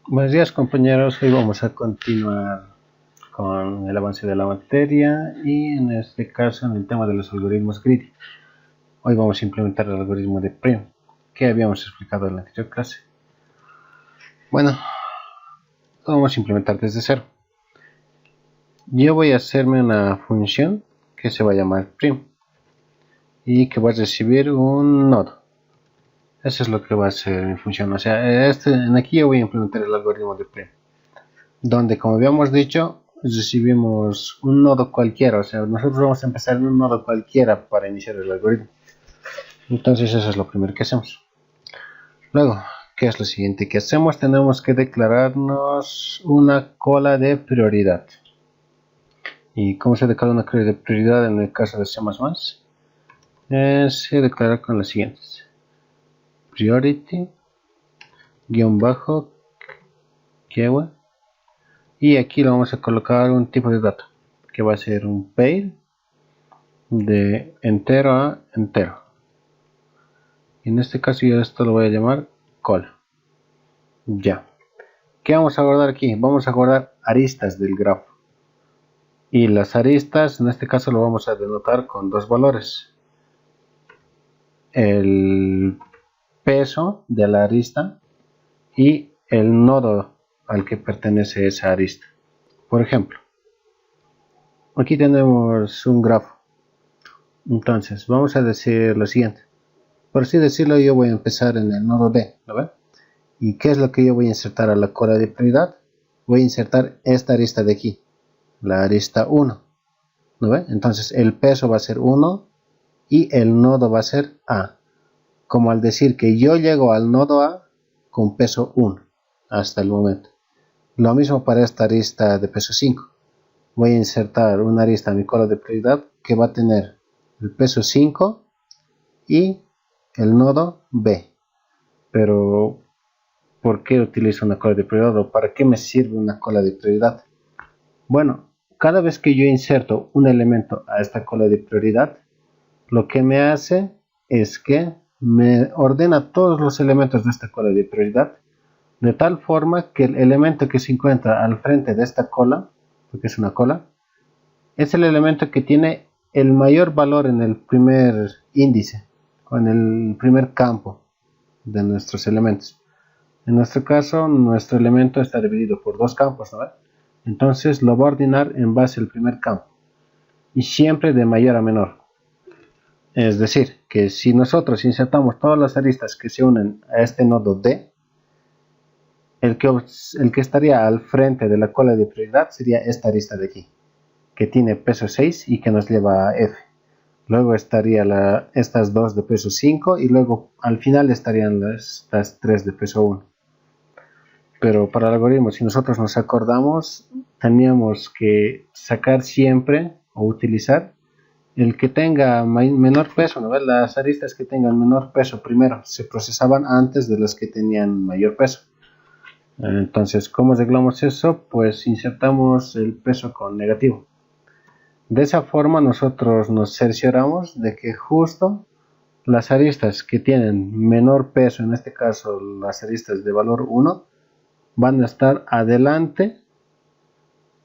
Buenos días compañeros, hoy vamos a continuar con el avance de la materia y en este caso en el tema de los algoritmos greedy. Hoy vamos a implementar el algoritmo de prim que habíamos explicado en la anterior clase. Bueno, lo vamos a implementar desde cero. Yo voy a hacerme una función que se va a llamar prim y que va a recibir un nodo. Eso es lo que va a ser mi función, o sea, en aquí yo voy a implementar el algoritmo de prim, donde como habíamos dicho recibimos un nodo cualquiera, o sea, nosotros vamos a empezar en un nodo cualquiera para iniciar el algoritmo. Entonces eso es lo primero que hacemos. Luego, ¿qué es lo siguiente que hacemos? Tenemos que declararnos una cola de prioridad. ¿Y cómo se declara una cola de prioridad en el caso de C++? Se declara con las siguientes: priority keyword, y aquí le vamos a colocar un tipo de dato que va a ser un pair de entero a entero. En este caso yo esto lo voy a llamar cola. Ya. ¿Qué vamos a guardar aquí? Vamos a guardar aristas del grafo. Y las aristas en este caso lo vamos a denotar con dos valores: el peso de la arista y el nodo al que pertenece esa arista. Por ejemplo, aquí tenemos un grafo. Entonces vamos a decir lo siguiente: por así decirlo, yo voy a empezar en el nodo D, ¿lo ven? ¿Y qué es lo que yo voy a insertar a la cola de prioridad? Voy a insertar esta arista de aquí, la arista 1, ¿lo ven? Entonces el peso va a ser 1 y el nodo va a ser A, como al decir que yo llego al nodo A con peso 1 hasta el momento. Lo mismo para esta arista de peso 5. Voy a insertar una arista a mi cola de prioridad que va a tener el peso 5 y el nodo B. Pero ¿por qué utilizo una cola de prioridad o para qué me sirve una cola de prioridad? Bueno, cada vez que yo inserto un elemento a esta cola de prioridad, lo que me hace es que me ordena todos los elementos de esta cola de prioridad de tal forma que el elemento que se encuentra al frente de esta cola, porque es una cola, es el elemento que tiene el mayor valor en el primer índice o en el primer campo de nuestros elementos. En nuestro caso, nuestro elemento está dividido por dos campos, ¿no? Entonces lo va a ordenar en base al primer campo y siempre de mayor a menor. Es decir, que si nosotros insertamos todas las aristas que se unen a este nodo D, el que estaría al frente de la cola de prioridad sería esta arista de aquí, que tiene peso 6 y que nos lleva a F. Luego estaría estas dos de peso 5 y luego al final estarían estas tres de peso 1. Pero para el algoritmo, si nosotros nos acordamos, teníamos que sacar siempre o utilizar el que tenga menor peso, ¿no? Las aristas que tengan menor peso primero se procesaban antes de las que tenían mayor peso. Entonces, ¿cómo arreglamos eso? Pues insertamos el peso con negativo. De esa forma nosotros nos cercioramos de que justo las aristas que tienen menor peso, en este caso las aristas de valor 1, van a estar adelante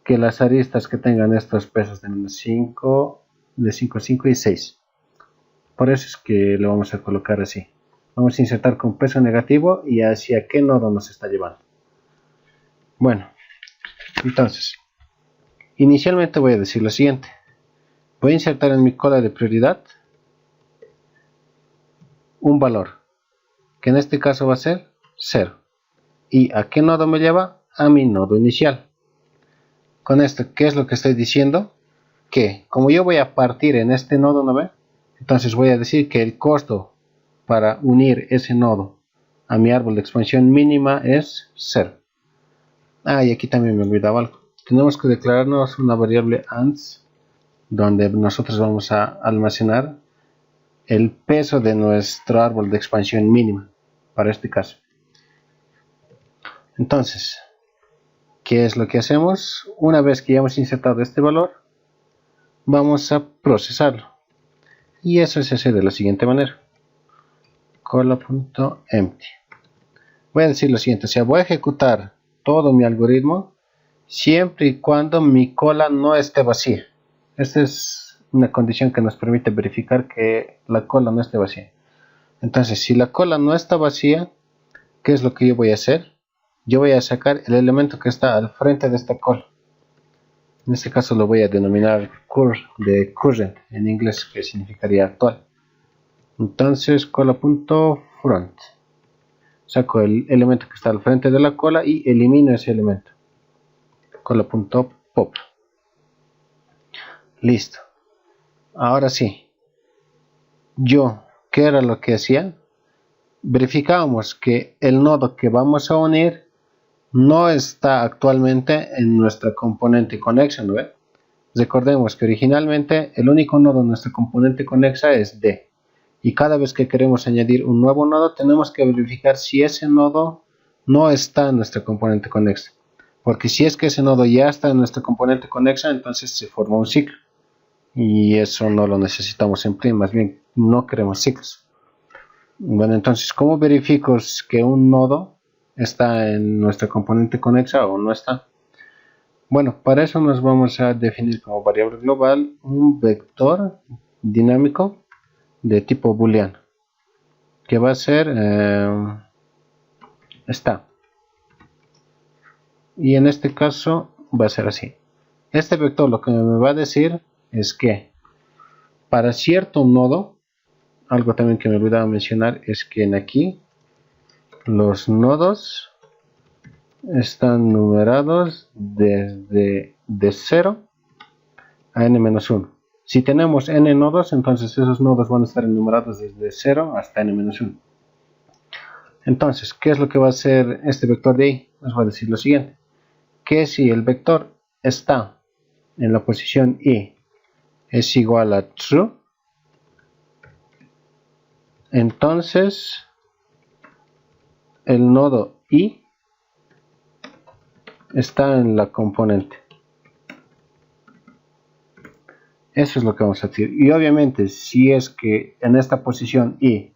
que las aristas que tengan estos pesos de menos 5, de 5, 5 y 6. Por eso es que lo vamos a colocar así. Vamos a insertar con peso negativo y hacia qué nodo nos está llevando. Bueno, entonces, inicialmente voy a decir lo siguiente. Voy a insertar en mi cola de prioridad un valor, que en este caso va a ser 0. ¿Y a qué nodo me lleva? A mi nodo inicial. Con esto, ¿qué es lo que estoy diciendo? Que como yo voy a partir en este nodo, ¿no ve? Entonces voy a decir que el costo para unir ese nodo a mi árbol de expansión mínima es 0. Y aquí también me olvidaba algo. Tenemos que declararnos una variable ans, donde nosotros vamos a almacenar el peso de nuestro árbol de expansión mínima, para este caso. Entonces, ¿qué es lo que hacemos? Una vez que ya hemos insertado este valor, vamos a procesarlo. Y eso se hace de la siguiente manera. Cola.empty. Voy a decir lo siguiente, o sea, voy a ejecutar todo mi algoritmo siempre y cuando mi cola no esté vacía. Esta es una condición que nos permite verificar que la cola no esté vacía. Entonces, si la cola no está vacía, ¿qué es lo que yo voy a hacer? Yo voy a sacar el elemento que está al frente de esta cola. En este caso lo voy a denominar de current en inglés, que significaría actual. Entonces, cola.front. Saco el elemento que está al frente de la cola y elimino ese elemento. Cola.pop. Listo. Ahora sí. ¿Qué era lo que hacía? Verificábamos que el nodo que vamos a unir no está actualmente en nuestra componente conexa, ¿no ve? Recordemos que originalmente el único nodo en nuestra componente conexa es D. Y cada vez que queremos añadir un nuevo nodo, tenemos que verificar si ese nodo no está en nuestra componente conexa. Porque si es que ese nodo ya está en nuestra componente conexa, entonces se forma un ciclo. Y eso no lo necesitamos en Prim, más bien no queremos ciclos. Bueno, entonces, ¿cómo verifico que un nodo está en nuestra componente conexa o no está? Bueno, para eso nos vamos a definir como variable global un vector dinámico de tipo booleano, que va a ser está. Y en este caso va a ser así. Este vector lo que me va a decir es que para cierto nodo, algo también que me olvidaba mencionar es que en aquí los nodos están numerados desde de 0 a n-1. Si tenemos n nodos, entonces esos nodos van a estar enumerados desde 0 hasta n-1. Entonces, ¿qué es lo que va a hacer este vector de ahí? Nos va a decir lo siguiente, que si el vector está en la posición i es igual a true, entonces el nodo i está en la componente. Eso es lo que vamos a decir. Y obviamente, si es que en esta posición i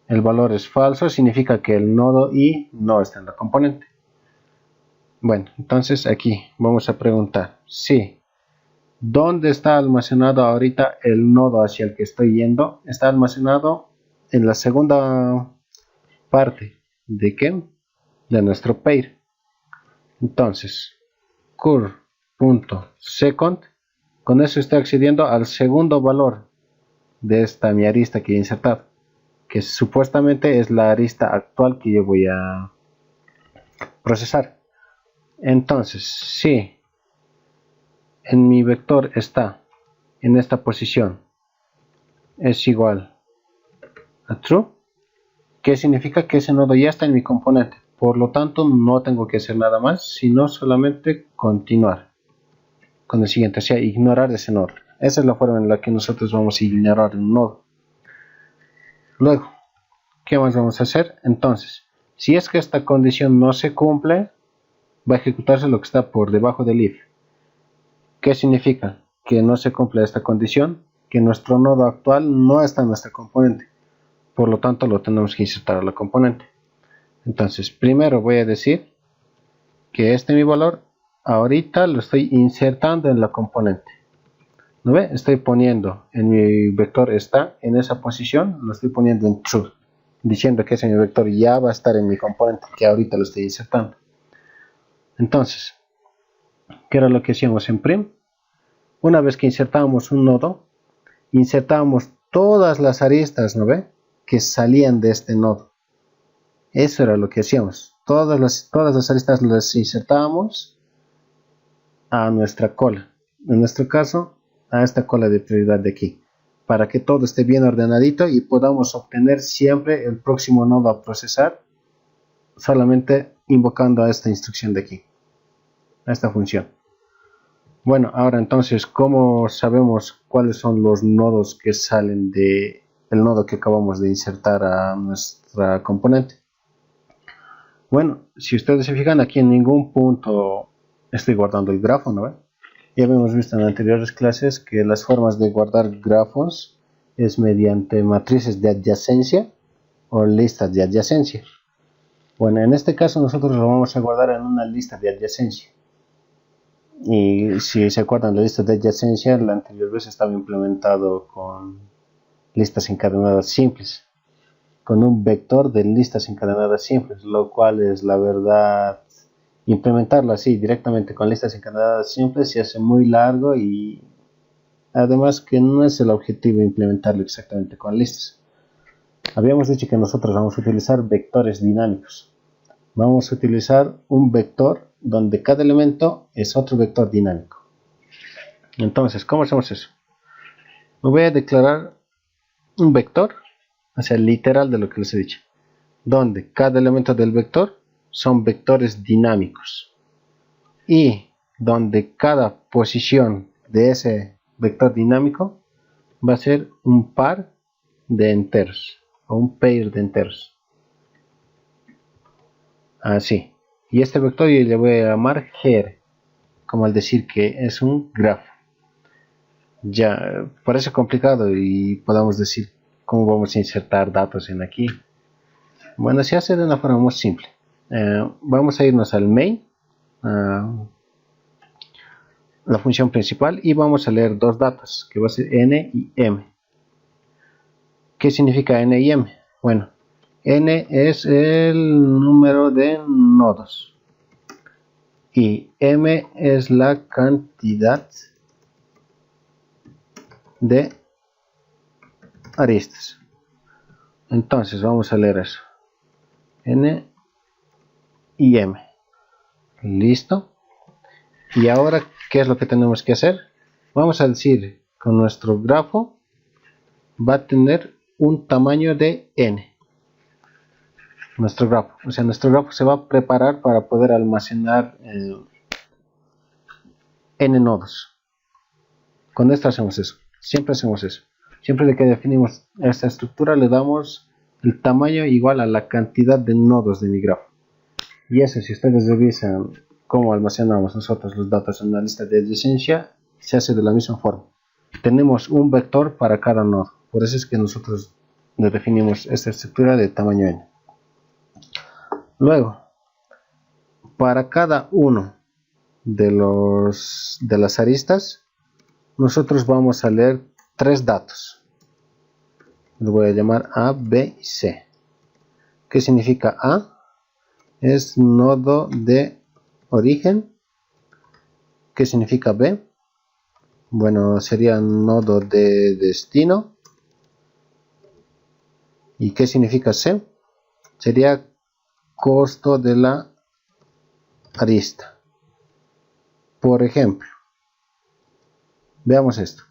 el valor es falso, significa que el nodo i no está en la componente. Bueno, entonces aquí vamos a preguntar si ¿dónde está almacenado ahorita el nodo hacia el que estoy yendo? Está almacenado en la segunda parte de ¿qué? De nuestro pair. Entonces, cur.second, con eso estoy accediendo al segundo valor de esta mi arista que he insertado, que supuestamente es la arista actual que yo voy a procesar. Entonces, si en mi vector está en esta posición es igual a true, ¿qué significa? Que ese nodo ya está en mi componente. Por lo tanto, no tengo que hacer nada más, sino solamente continuar con el siguiente, o sea, ignorar ese nodo. Esa es la forma en la que nosotros vamos a ignorar un nodo. Luego, ¿qué más vamos a hacer? Entonces, si es que esta condición no se cumple, va a ejecutarse lo que está por debajo del if. ¿Qué significa? Que no se cumple esta condición, que nuestro nodo actual no está en nuestra componente. Por lo tanto, lo tenemos que insertar a la componente. Entonces, primero voy a decir que este mi valor, ahorita lo estoy insertando en la componente. ¿No ve? Estoy poniendo en mi vector está en esa posición, lo estoy poniendo en true, diciendo que ese mi vector ya va a estar en mi componente, que ahorita lo estoy insertando. Entonces, ¿qué era lo que hacíamos en prim? Una vez que insertábamos un nodo, insertábamos todas las aristas, ¿no ve? Que salían de este nodo. Eso era lo que hacíamos. Todas las aristas las insertábamos a nuestra cola. En nuestro caso, a esta cola de prioridad de aquí. Para que todo esté bien ordenadito y podamos obtener siempre el próximo nodo a procesar. Solamente invocando a esta instrucción de aquí. A esta función. Bueno, ahora entonces, ¿cómo sabemos cuáles son los nodos que salen del nodo que acabamos de insertar a nuestra componente? Bueno, si ustedes se fijan, aquí en ningún punto estoy guardando el grafo, ¿no? Ya hemos visto en anteriores clases que las formas de guardar grafos es mediante matrices de adyacencia o listas de adyacencia. Bueno, en este caso nosotros lo vamos a guardar en una lista de adyacencia. Y si se acuerdan, la lista de adyacencia la anterior vez estaba implementado con listas encadenadas simples, con un vector de listas encadenadas simples, lo cual es la verdad, implementarlo así directamente con listas encadenadas simples se hace muy largo y además que no es el objetivo implementarlo exactamente con listas. Habíamos dicho que nosotros vamos a utilizar vectores dinámicos. Vamos a utilizar un vector donde cada elemento es otro vector dinámico. Entonces, ¿cómo hacemos eso? Me voy a declarar un vector, o sea, literal de lo que les he dicho, donde cada elemento del vector son vectores dinámicos y donde cada posición de ese vector dinámico va a ser un par de enteros o un pair de enteros. Así. Y este vector yo le voy a llamar GR, como al decir que es un grafo. Ya parece complicado y podemos decir cómo vamos a insertar datos en aquí. Bueno, se hace de una forma muy simple. Vamos a irnos al main, la función principal, y vamos a leer dos datos que va a ser n y m. ¿Qué significa n y m? Bueno, n es el número de nodos y m es la cantidad de aristas. Entonces vamos a leer eso, n y m. Listo. Y ahora, ¿qué es lo que tenemos que hacer? Vamos a decir que nuestro grafo va a tener un tamaño de n. Nuestro grafo, o sea, nuestro grafo se va a preparar para poder almacenar n nodos. Con esto hacemos eso. Siempre hacemos eso. Siempre que definimos esta estructura le damos el tamaño igual a la cantidad de nodos de mi grafo. Y eso, si ustedes revisan cómo almacenamos nosotros los datos en una lista de adyacencia, se hace de la misma forma. Tenemos un vector para cada nodo. Por eso es que nosotros definimos esta estructura de tamaño n. Luego, para cada uno de las aristas, nosotros vamos a leer tres datos. Lo voy a llamar A, B y C. ¿Qué significa A? Es nodo de origen. ¿Qué significa B? Bueno, sería nodo de destino. ¿Y qué significa C? Sería costo de la arista. Por ejemplo, veamos esto.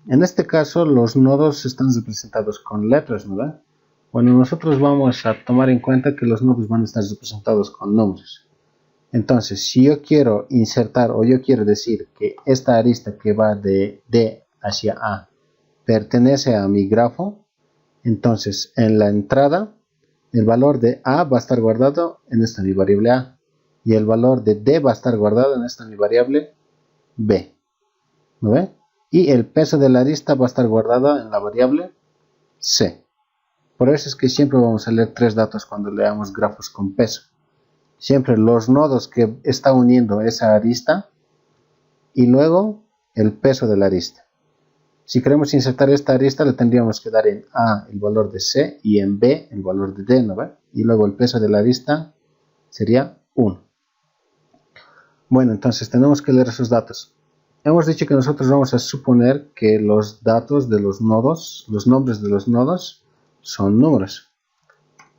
En este caso los nodos están representados con letras, ¿verdad? Bueno, nosotros vamos a tomar en cuenta que los nodos van a estar representados con números. Entonces, si yo quiero insertar o yo quiero decir que esta arista que va de D hacia A pertenece a mi grafo, entonces en la entrada el valor de A va a estar guardado en esta mi variable A y el valor de D va a estar guardado en esta mi variable B. ¿No ve? Y el peso de la arista va a estar guardado en la variable C. Por eso es que siempre vamos a leer tres datos cuando leamos grafos con peso. Siempre los nodos que está uniendo esa arista y luego el peso de la arista. Si queremos insertar esta arista le tendríamos que dar en A el valor de C y en B el valor de D, ¿no ve? Y luego el peso de la arista sería 1. Bueno, entonces tenemos que leer esos datos. Hemos dicho que nosotros vamos a suponer que los datos de los nodos, los nombres de los nodos, son números.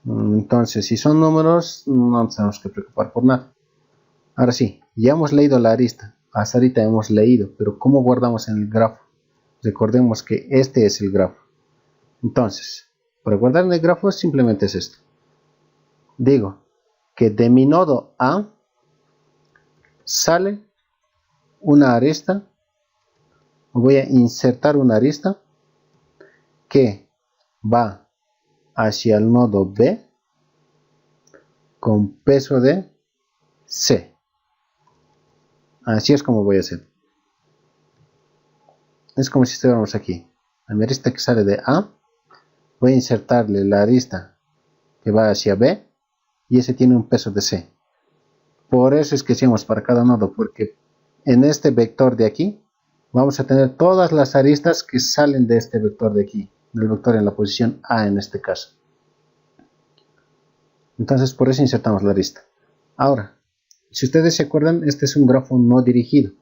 Entonces, si son números, no nos tenemos que preocupar por nada. Ahora sí, ya hemos leído la arista. Hasta ahorita hemos leído, pero ¿cómo guardamos en el grafo? Recordemos que este es el grafo. Entonces, para guardar en el grafo simplemente es esto. Digo que de mi nodo A sale una arista, voy a insertar una arista que va hacia el nodo B con peso de C. Así es como voy a hacer. Es como si estuviéramos aquí. A mi arista que sale de A, voy a insertarle la arista que va hacia B y ese tiene un peso de C. Por eso es que hacemos para cada nodo, porque en este vector de aquí vamos a tener todas las aristas que salen de este vector de aquí, del vector en la posición A en este caso. Entonces por eso insertamos la arista. Ahora, si ustedes se acuerdan, este es un grafo no dirigido.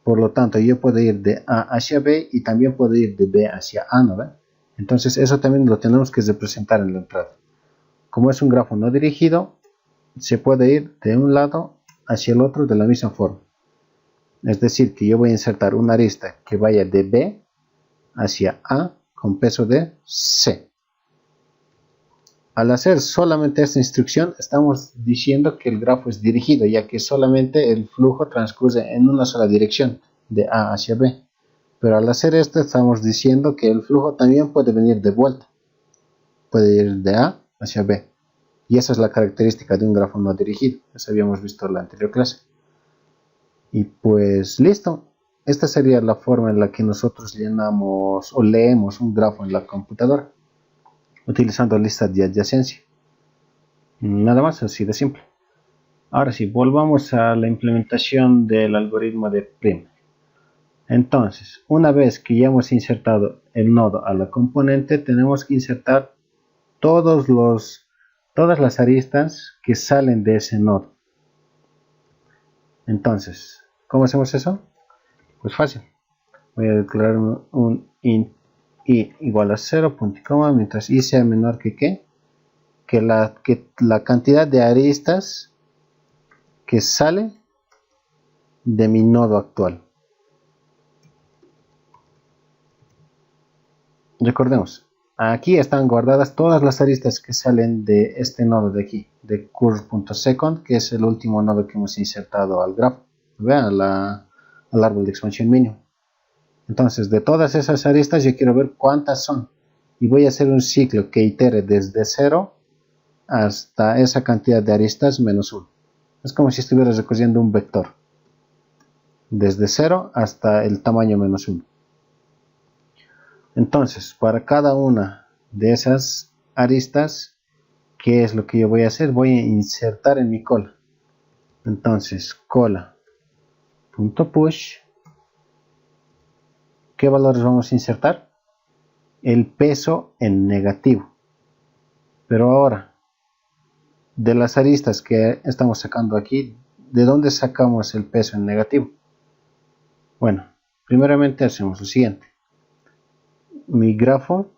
Por lo tanto, yo puedo ir de A hacia B y también puedo ir de B hacia A, ¿no ven? Entonces eso también lo tenemos que representar en la entrada. Como es un grafo no dirigido, se puede ir de un lado hacia el otro de la misma forma. Es decir, que yo voy a insertar una arista que vaya de B hacia A con peso de C. Al hacer solamente esta instrucción, estamos diciendo que el grafo es dirigido, ya que solamente el flujo transcurre en una sola dirección, de A hacia B. Pero al hacer esto, estamos diciendo que el flujo también puede venir de vuelta. Puede ir de A hacia B. Y esa es la característica de un grafo no dirigido. Eso habíamos visto en la anterior clase. Y pues listo. Esta sería la forma en la que nosotros llenamos o leemos un grafo en la computadora, utilizando listas de adyacencia. Nada más, así de simple. Ahora sí, volvamos a la implementación del algoritmo de Prim. Entonces, una vez que ya hemos insertado el nodo a la componente, tenemos que insertar todas las aristas que salen de ese nodo. Entonces, ¿cómo hacemos eso? Pues fácil. Voy a declarar un int i igual a 0, punto y coma, mientras i sea menor que la cantidad de aristas que sale de mi nodo actual. Recordemos, aquí están guardadas todas las aristas que salen de este nodo de aquí, de curve.second, que es el último nodo que hemos insertado al grafo. Vean, al árbol de expansión mínimo. Entonces, de todas esas aristas yo quiero ver cuántas son. Y voy a hacer un ciclo que itere desde 0 hasta esa cantidad de aristas menos 1. Es como si estuvieras recorriendo un vector. Desde 0 hasta el tamaño menos 1. Entonces, para cada una de esas aristas, ¿qué es lo que yo voy a hacer? Voy a insertar en mi cola. Entonces, cola.push. ¿Qué valores vamos a insertar? El peso en negativo. Pero ahora, de las aristas que estamos sacando aquí, ¿de dónde sacamos el peso en negativo? Bueno, primeramente hacemos lo siguiente. Mi grafo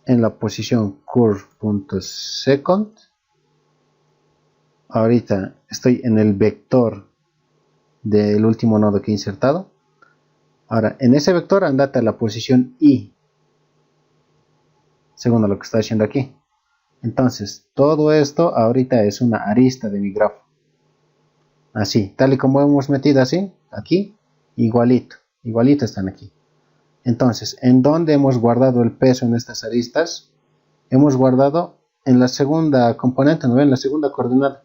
en la posición curve.second. Ahorita estoy en el vector del último nodo que he insertado. Ahora, en ese vector andate a la posición i, según lo que está haciendo aquí. Entonces, todo esto ahorita es una arista de mi grafo. Así, tal y como hemos metido así, aquí, igualito están aquí. Entonces, ¿en dónde hemos guardado el peso en estas aristas? Hemos guardado en la segunda componente, ¿no ven? En la segunda coordenada.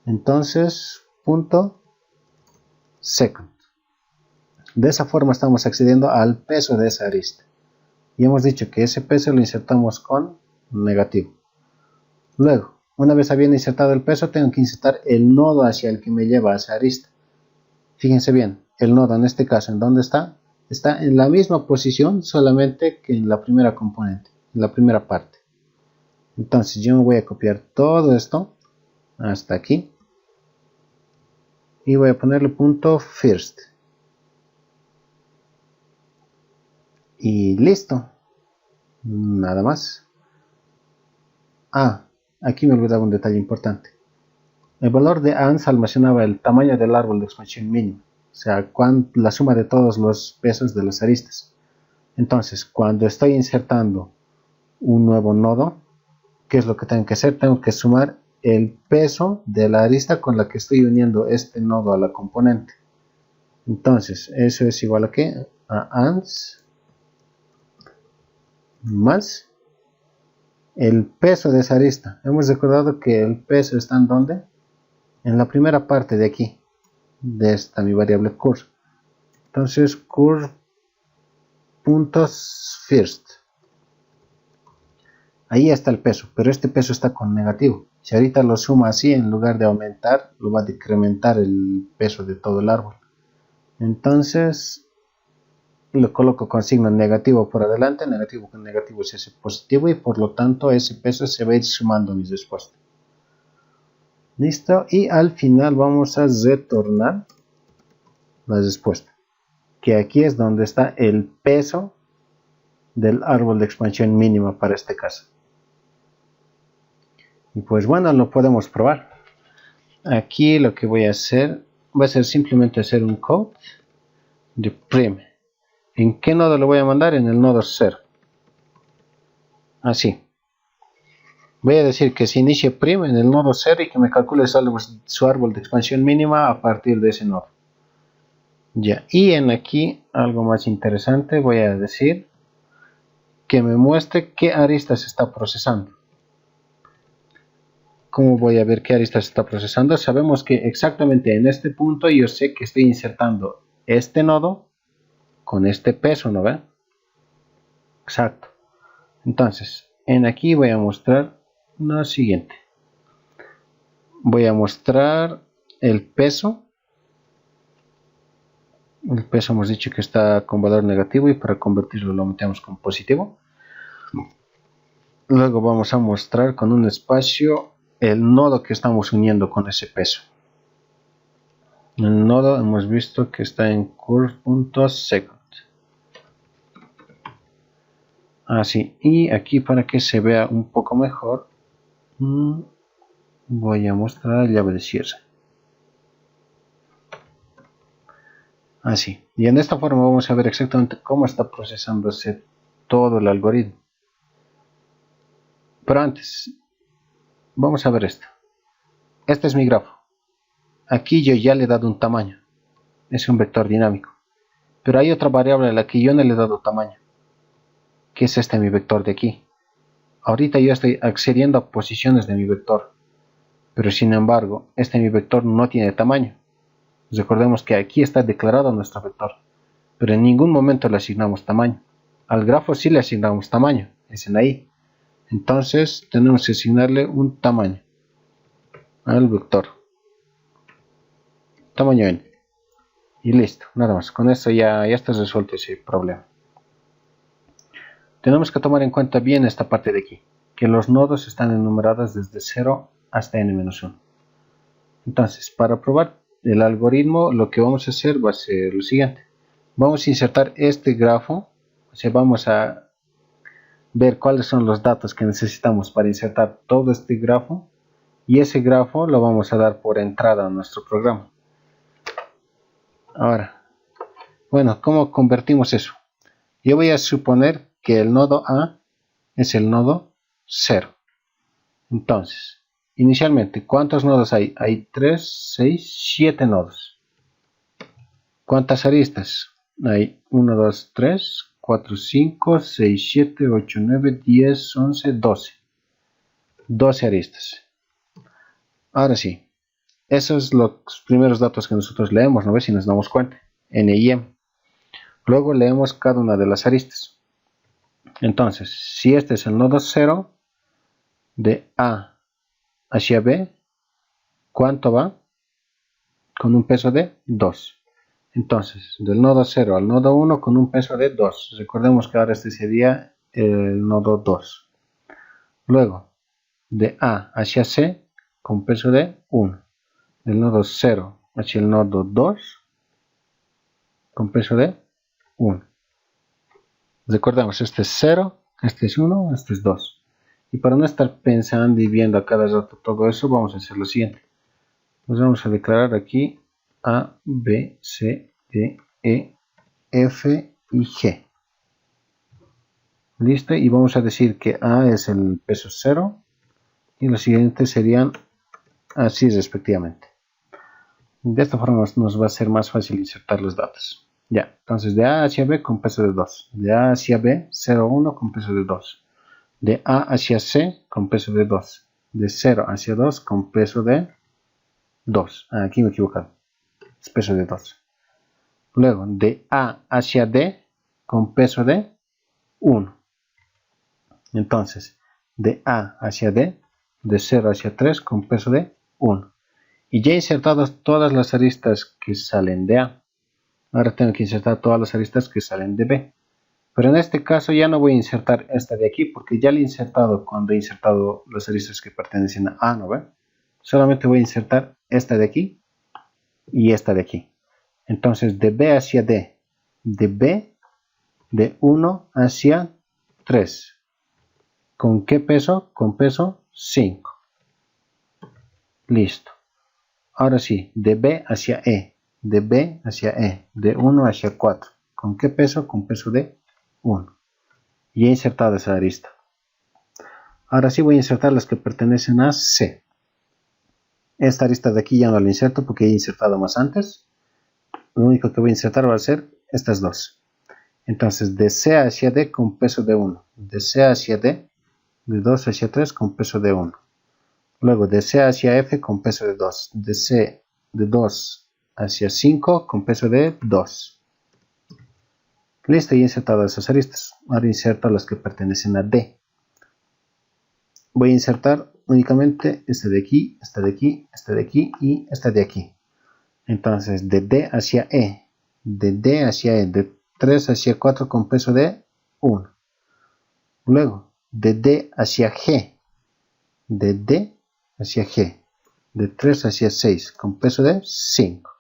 Entonces, punto second. De esa forma estamos accediendo al peso de esa arista. Y hemos dicho que ese peso lo insertamos con negativo. Luego, una vez habiendo insertado el peso, tengo que insertar el nodo hacia el que me lleva a esa arista. Fíjense bien, el nodo en este caso, ¿en dónde está? Está en la misma posición, solamente que en la primera componente, en la primera parte. Entonces yo me voy a copiar todo esto hasta aquí y voy a ponerle punto first. Y listo. Nada más. Aquí me olvidaba un detalle importante. El valor de ANS almacenaba el tamaño del árbol de expansión mínimo, o sea, la suma de todos los pesos de las aristas. Entonces, cuando estoy insertando un nuevo nodo, ¿qué es lo que tengo que hacer? Tengo que sumar el peso de la arista con la que estoy uniendo este nodo a la componente. Entonces, eso es igual a ¿qué? A ANS más el peso de esa arista. Hemos recordado que el peso está en ¿dónde? En la primera parte de aquí, de esta mi variable curve. Entonces, curve.first. Ahí está el peso, pero este peso está con negativo. Si ahorita lo suma así, en lugar de aumentar, lo va a decrementar el peso de todo el árbol. Entonces, lo coloco con signo negativo por adelante, negativo con negativo es ese positivo y por lo tanto ese peso se va a ir sumando a mis respuestas. Listo, y al final vamos a retornar la respuesta, que aquí es donde está el peso del árbol de expansión mínima para este caso. Y pues bueno, lo podemos probar. Aquí lo que voy a hacer va a ser simplemente hacer un code de prim. ¿En qué nodo lo voy a mandar? En el nodo 0. Así. Voy a decir que se inicie prim en el nodo 0 y que me calcule su árbol de expansión mínima a partir de ese nodo. Ya, y en aquí algo más interesante, voy a decir que me muestre qué arista se está procesando. ¿Cómo voy a ver qué arista se está procesando? Sabemos que exactamente en este punto yo sé que estoy insertando este nodo con este peso, ¿no ve? Exacto. Entonces, en aquí voy a mostrar lo siguiente. Voy a mostrar el peso. El peso hemos dicho que está con valor negativo y para convertirlo lo metemos con positivo. Luego vamos a mostrar con un espacio el nodo que estamos uniendo con ese peso. El nodo hemos visto que está en curve.second. Así, y aquí para que se vea un poco mejor, voy a mostrar la llave de cierre. Así, y en esta forma vamos a ver exactamente cómo está procesándose todo el algoritmo. Pero antes, vamos a ver esto. Este es mi grafo. Aquí yo ya le he dado un tamaño. Es un vector dinámico. Pero hay otra variable a la que yo no le he dado tamaño, que es mi vector de aquí. Ahorita yo estoy accediendo a posiciones de mi vector, pero sin embargo, mi vector no tiene tamaño. Recordemos que aquí está declarado nuestro vector, pero en ningún momento le asignamos tamaño. Al grafo sí le asignamos tamaño, es en ahí. Entonces tenemos que asignarle un tamaño al vector. Tamaño n. Y listo, nada más. Con esto ya está resuelto ese problema. Tenemos que tomar en cuenta bien esta parte de aquí, que los nodos están enumerados desde 0 hasta n-1. Entonces, para probar el algoritmo, lo que vamos a hacer va a ser lo siguiente. Vamos a insertar este grafo, o sea, vamos a ver cuáles son los datos que necesitamos para insertar todo este grafo, y ese grafo lo vamos a dar por entrada a nuestro programa. Ahora, bueno, ¿cómo convertimos eso? Yo voy a suponer que el nodo A es el nodo 0. Entonces, inicialmente, ¿cuántos nodos hay? Hay 3, 6, 7 nodos. ¿Cuántas aristas? Hay 1, 2, 3, 4, 5, 6, 7, 8, 9, 10, 11, 12. 12 aristas. Ahora sí, esos son los primeros datos que nosotros leemos, ¿no ves? Si nos damos cuenta, N y M. Luego leemos cada una de las aristas. Entonces, si este es el nodo 0, de A hacia B, ¿cuánto va? Con un peso de 2. Entonces, del nodo 0 al nodo 1 con un peso de 2. Recordemos que ahora este sería el nodo 2. Luego, de A hacia C con peso de 1. Del nodo 0 hacia el nodo 2 con peso de 1. Recordemos, este es 0, este es 1, este es 2. Y para no estar pensando y viendo a cada rato todo eso, vamos a hacer lo siguiente. Nos vamos a declarar aquí A, B, C, D, E, F y G. Listo, y vamos a decir que A es el peso 0 y los siguientes serían así respectivamente. De esta forma nos va a ser más fácil insertar los datos. Ya, entonces de A hacia B con peso de 2, de A hacia B 0, 1 con peso de 2, de A hacia C con peso de 2, de 0 hacia 2 con peso de 2. Aquí me he equivocado, es peso de 2. Luego de A hacia D con peso de 1. Entonces, de A hacia D, de 0 hacia 3 con peso de 1. Y ya he insertado todas las aristas que salen de A. Ahora tengo que insertar todas las aristas que salen de B. Pero en este caso ya no voy a insertar esta de aquí porque ya la he insertado cuando he insertado las aristas que pertenecen a A, ¿no ve? Solamente voy a insertar esta de aquí y esta de aquí. Entonces de B hacia D, de B, de 1 hacia 3. ¿Con qué peso? Con peso 5. Listo. Ahora sí, de B hacia E, de B hacia E, de 1 hacia 4. ¿Con qué peso? Con peso de 1. Y he insertado esa arista. Ahora sí voy a insertar las que pertenecen a C. Esta arista de aquí ya no la inserto porque he insertado más antes. Lo único que voy a insertar va a ser estas dos. Entonces de C hacia D con peso de 1. De C hacia D, de 2 hacia 3 con peso de 1. Luego de C hacia F con peso de 2. De C de 2 hacia 5 con peso de 2. Listo, y he insertado esas aristas. Ahora inserto las que pertenecen a D. Voy a insertar únicamente esta de aquí, esta de aquí, esta de aquí y esta de aquí. Entonces de D hacia E, de D hacia E, de 3 hacia 4 con peso de 1. Luego de D hacia G, de D hacia G, de 3 hacia 6 con peso de 5.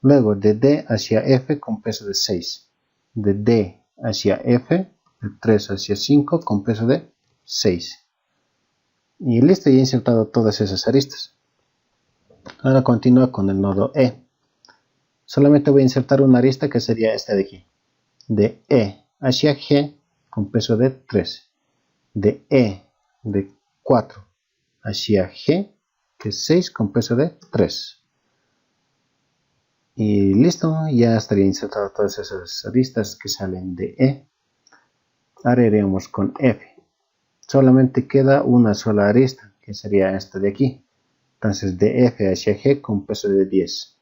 Luego de D hacia F con peso de 6. De D hacia F, de 3 hacia 5 con peso de 6. Y listo, ya he insertado todas esas aristas. Ahora continúa con el nodo E. Solamente voy a insertar una arista que sería esta de aquí. De E hacia G con peso de 3. De E de 4 hacia G, que es 6 con peso de 3. Y listo, ya estaría insertado todas esas aristas que salen de E. Ahora iremos con F. Solamente queda una sola arista, que sería esta de aquí. Entonces de F hacia G con peso de 10.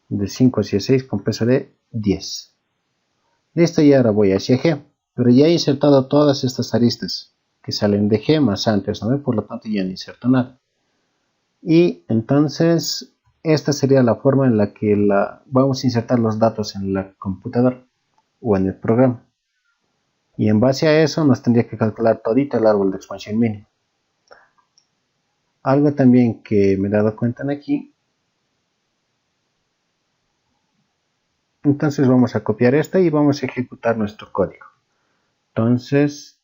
De 5 hacia 6 con peso de 10. Listo, y ahora voy hacia G. Pero ya he insertado todas estas aristas que salen de G más antes, ¿no? Por lo tanto ya no inserto nada. Y entonces esta sería la forma en la que vamos a insertar los datos en la computadora o en el programa. Y en base a eso nos tendría que calcular todito el árbol de expansión mínimo. Algo también que me he dado cuenta en aquí. Entonces vamos a copiar esta y vamos a ejecutar nuestro código. Entonces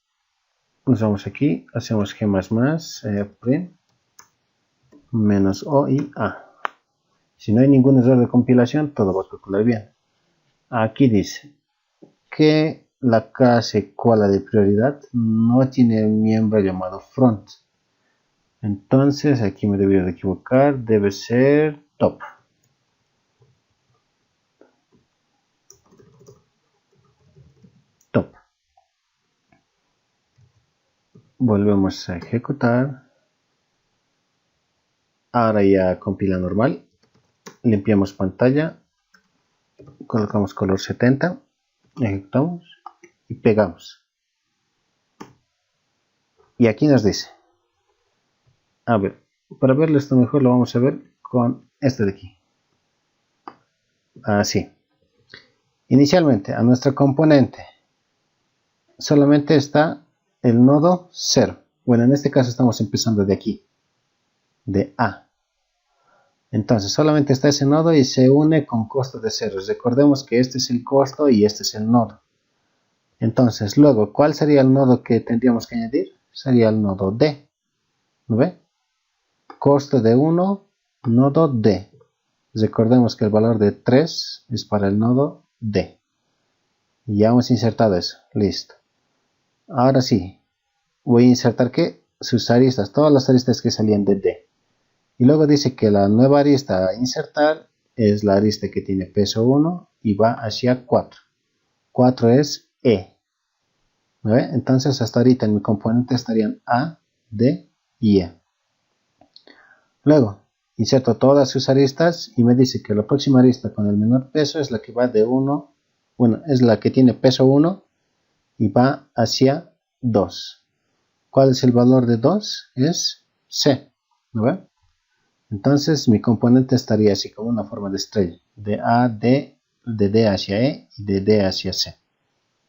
usamos aquí, hacemos g++, print, menos o y a. Si no hay ningún error de compilación, todo va a calcular bien. Aquí dice que la clase cola de prioridad no tiene un miembro llamado front. Entonces aquí me debí de equivocar, debe ser top. Top. Volvemos a ejecutar. Ahora ya compila normal. Limpiamos pantalla. Colocamos color 70. Ejecutamos y pegamos. Y aquí nos dice. A ver, para verlo esto mejor lo vamos a ver con este de aquí. Así. Inicialmente a nuestra componente solamente está el nodo 0. Bueno, en este caso estamos empezando de aquí, de A. Entonces solamente está ese nodo y se une con costo de 0. Recordemos que este es el costo y este es el nodo. Entonces luego, ¿cuál sería el nodo que tendríamos que añadir? Sería el nodo D. ¿Lo ve? Costo de 1, nodo D. Recordemos que el valor de 3 es para el nodo D. Y ya hemos insertado eso. Listo. Ahora sí, voy a insertar ¿qué? Sus aristas, todas las aristas que salían de D. Y luego dice que la nueva arista a insertar es la arista que tiene peso 1 y va hacia 4. 4 es E. ¿Me ve? Entonces hasta ahorita en mi componente estarían A, D y E. Luego inserto todas sus aristas y me dice que la próxima arista con el menor peso es la que va de 1, bueno, es la que tiene peso 1 y va hacia 2. ¿Cuál es el valor de 2? Es C, ¿no ve? Entonces mi componente estaría así, como una forma de estrella, de A, D, de D hacia E y de D hacia C.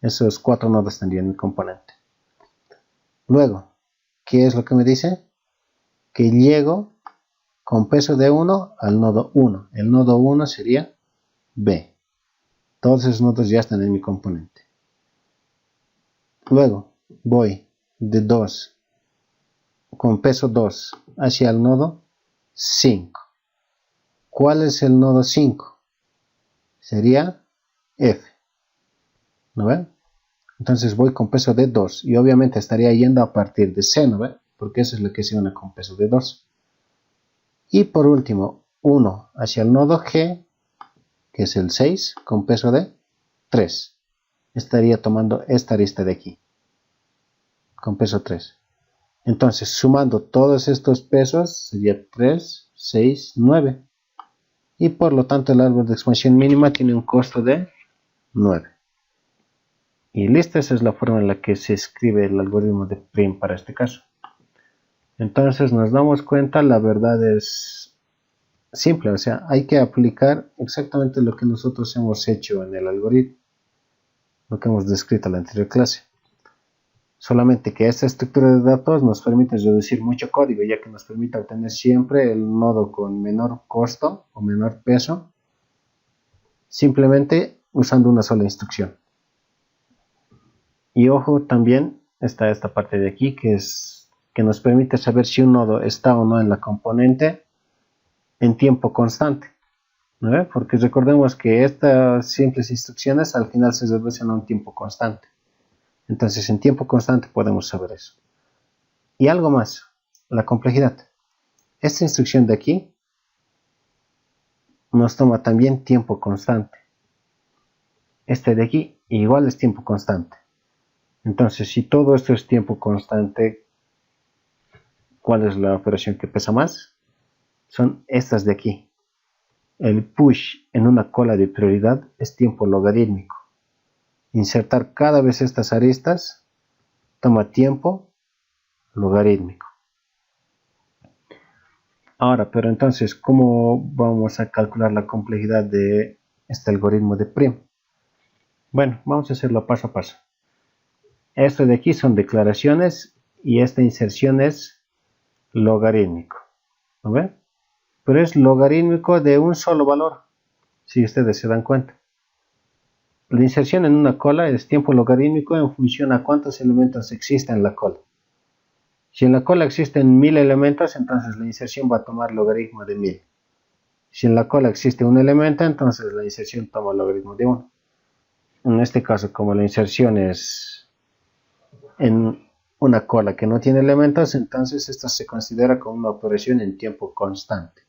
Esos 4 nodos tendrían mi componente. Luego, ¿qué es lo que me dice? Que llego con peso de 1 al nodo 1. El nodo 1 sería B. Todos esos nodos ya están en mi componente. Luego voy de 2 con peso 2 hacia el nodo 5. ¿Cuál es el nodo 5? Sería F. ¿No ven? Entonces voy con peso de 2 y obviamente estaría yendo a partir de C, ¿no ven? Porque eso es lo que se une con peso de 2. Y por último, 1 hacia el nodo G, que es el 6, con peso de 3. Estaría tomando esta arista de aquí, con peso 3. Entonces, sumando todos estos pesos, sería 3, 6, 9. Y por lo tanto, el árbol de expansión mínima tiene un costo de 9. Y listo, esa es la forma en la que se escribe el algoritmo de Prim para este caso. Entonces, nos damos cuenta, la verdad es simple, o sea, hay que aplicar exactamente lo que nosotros hemos hecho en el algoritmo, lo que hemos descrito en la anterior clase. Solamente que esta estructura de datos nos permite reducir mucho código, ya que nos permite obtener siempre el nodo con menor costo o menor peso, simplemente usando una sola instrucción. Y ojo, también está esta parte de aquí, que nos permite saber si un nodo está o no en la componente en tiempo constante, ¿no? Porque recordemos que estas simples instrucciones al final se reducen a un tiempo constante. Entonces en tiempo constante podemos saber eso. Y algo más, la complejidad. Esta instrucción de aquí nos toma también tiempo constante. Este de aquí igual es tiempo constante. Entonces si todo esto es tiempo constante, ¿cuál es la operación que pesa más? Son estas de aquí. El push en una cola de prioridad es tiempo logarítmico. Insertar cada vez estas aristas toma tiempo logarítmico. Ahora, pero entonces, ¿cómo vamos a calcular la complejidad de este algoritmo de Prim? Bueno, vamos a hacerlo paso a paso. Esto de aquí son declaraciones y esta inserción es logarítmico. ¿No ven? Pero es logarítmico de un solo valor, si ustedes se dan cuenta. La inserción en una cola es tiempo logarítmico en función a cuántos elementos existen en la cola. Si en la cola existen 1000 elementos, entonces la inserción va a tomar logaritmo de 1000. Si en la cola existe un elemento, entonces la inserción toma logaritmo de 1. En este caso, como la inserción es en una cola que no tiene elementos, entonces esta se considera como una operación en tiempo constante.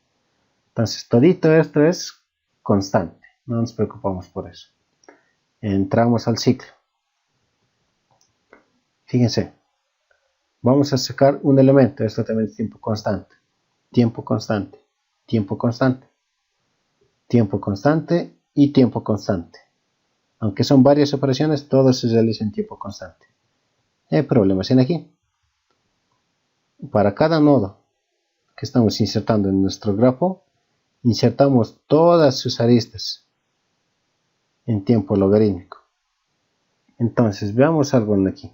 Entonces, todito esto es constante. No nos preocupamos por eso. Entramos al ciclo. Fíjense. Vamos a sacar un elemento, esto también es tiempo constante, tiempo constante, tiempo constante, tiempo constante y tiempo constante. Aunque son varias operaciones, todos se realizan en tiempo constante. Hay problemas en aquí. Para cada nodo que estamos insertando en nuestro grafo, insertamos todas sus aristas en tiempo logarítmico. Entonces, veamos algo en aquí.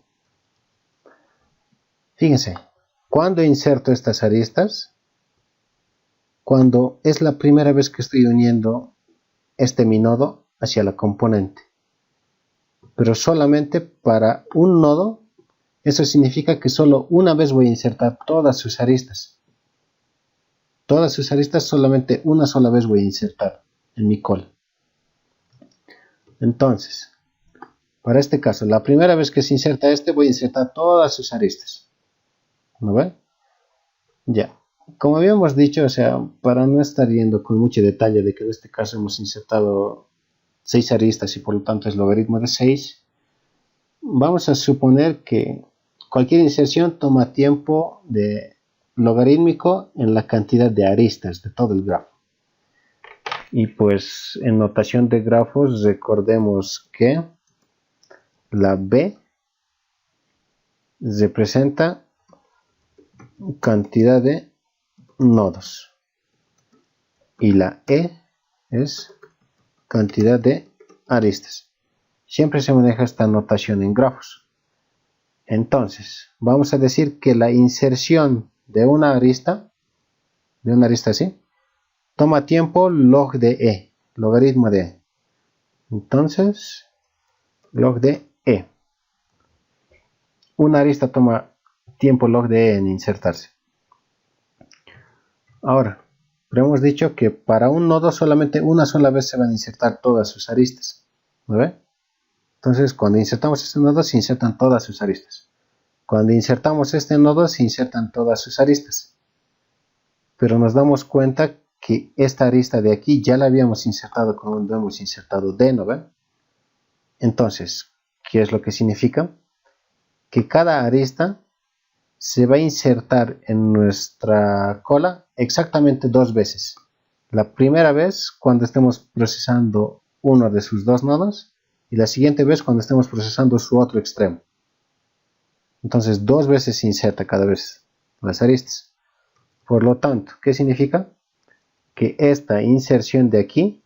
Fíjense, cuando inserto estas aristas, cuando es la primera vez que estoy uniendo mi nodo hacia la componente, pero solamente para un nodo, eso significa que solo una vez voy a insertar todas sus aristas. Todas sus aristas solamente una sola vez voy a insertar en mi cola. Entonces, para este caso, la primera vez que se inserta voy a insertar todas sus aristas. ¿No ven? Ya. Como habíamos dicho, o sea, para no estar yendo con mucho detalle de que en este caso hemos insertado 6 aristas y por lo tanto es logaritmo de 6, vamos a suponer que cualquier inserción toma tiempo de logarítmico en la cantidad de aristas de todo el grafo. Y pues en notación de grafos recordemos que la B representa cantidad de nodos y la E es cantidad de aristas. Siempre se maneja esta notación en grafos. Entonces, vamos a decir que la inserción de una arista así, toma tiempo log de E, logaritmo de E. Entonces, log de E. Una arista toma tiempo log de E en insertarse. Ahora, pero hemos dicho que para un nodo solamente una sola vez se van a insertar todas sus aristas. ¿No ve? Entonces, cuando insertamos este nodo, se insertan todas sus aristas. Cuando insertamos este nodo, se insertan todas sus aristas. Pero nos damos cuenta que esta arista de aquí ya la habíamos insertado cuando hemos insertado D, ¿no ve? Entonces, ¿qué es lo que significa? Que cada arista se va a insertar en nuestra cola exactamente 2 veces. La primera vez cuando estemos procesando uno de sus dos nodos y la siguiente vez cuando estemos procesando su otro extremo. Entonces 2 veces se inserta cada vez las aristas. Por lo tanto, ¿qué significa? Que esta inserción de aquí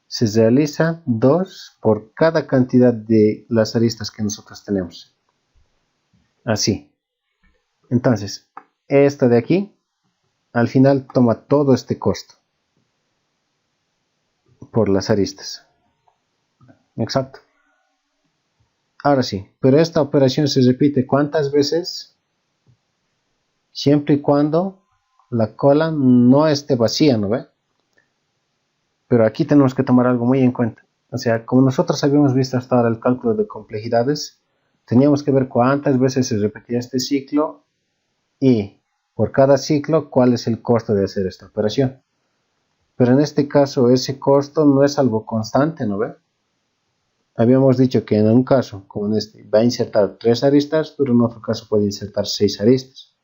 se realiza 2 por cada cantidad de las aristas que nosotros tenemos. Así. Entonces, esto de aquí, al final toma todo este costo por las aristas. Exacto. Ahora sí, pero esta operación se repite ¿cuántas veces? Siempre y cuando la cola no esté vacía, ¿no ve? Pero aquí tenemos que tomar algo muy en cuenta. O sea, como nosotros habíamos visto hasta ahora el cálculo de complejidades, teníamos que ver cuántas veces se repetía este ciclo y por cada ciclo cuál es el costo de hacer esta operación. Pero en este caso ese costo no es algo constante, ¿no ve? Habíamos dicho que en un caso como en este va a insertar 3 aristas, pero en otro caso puede insertar 6 aristas.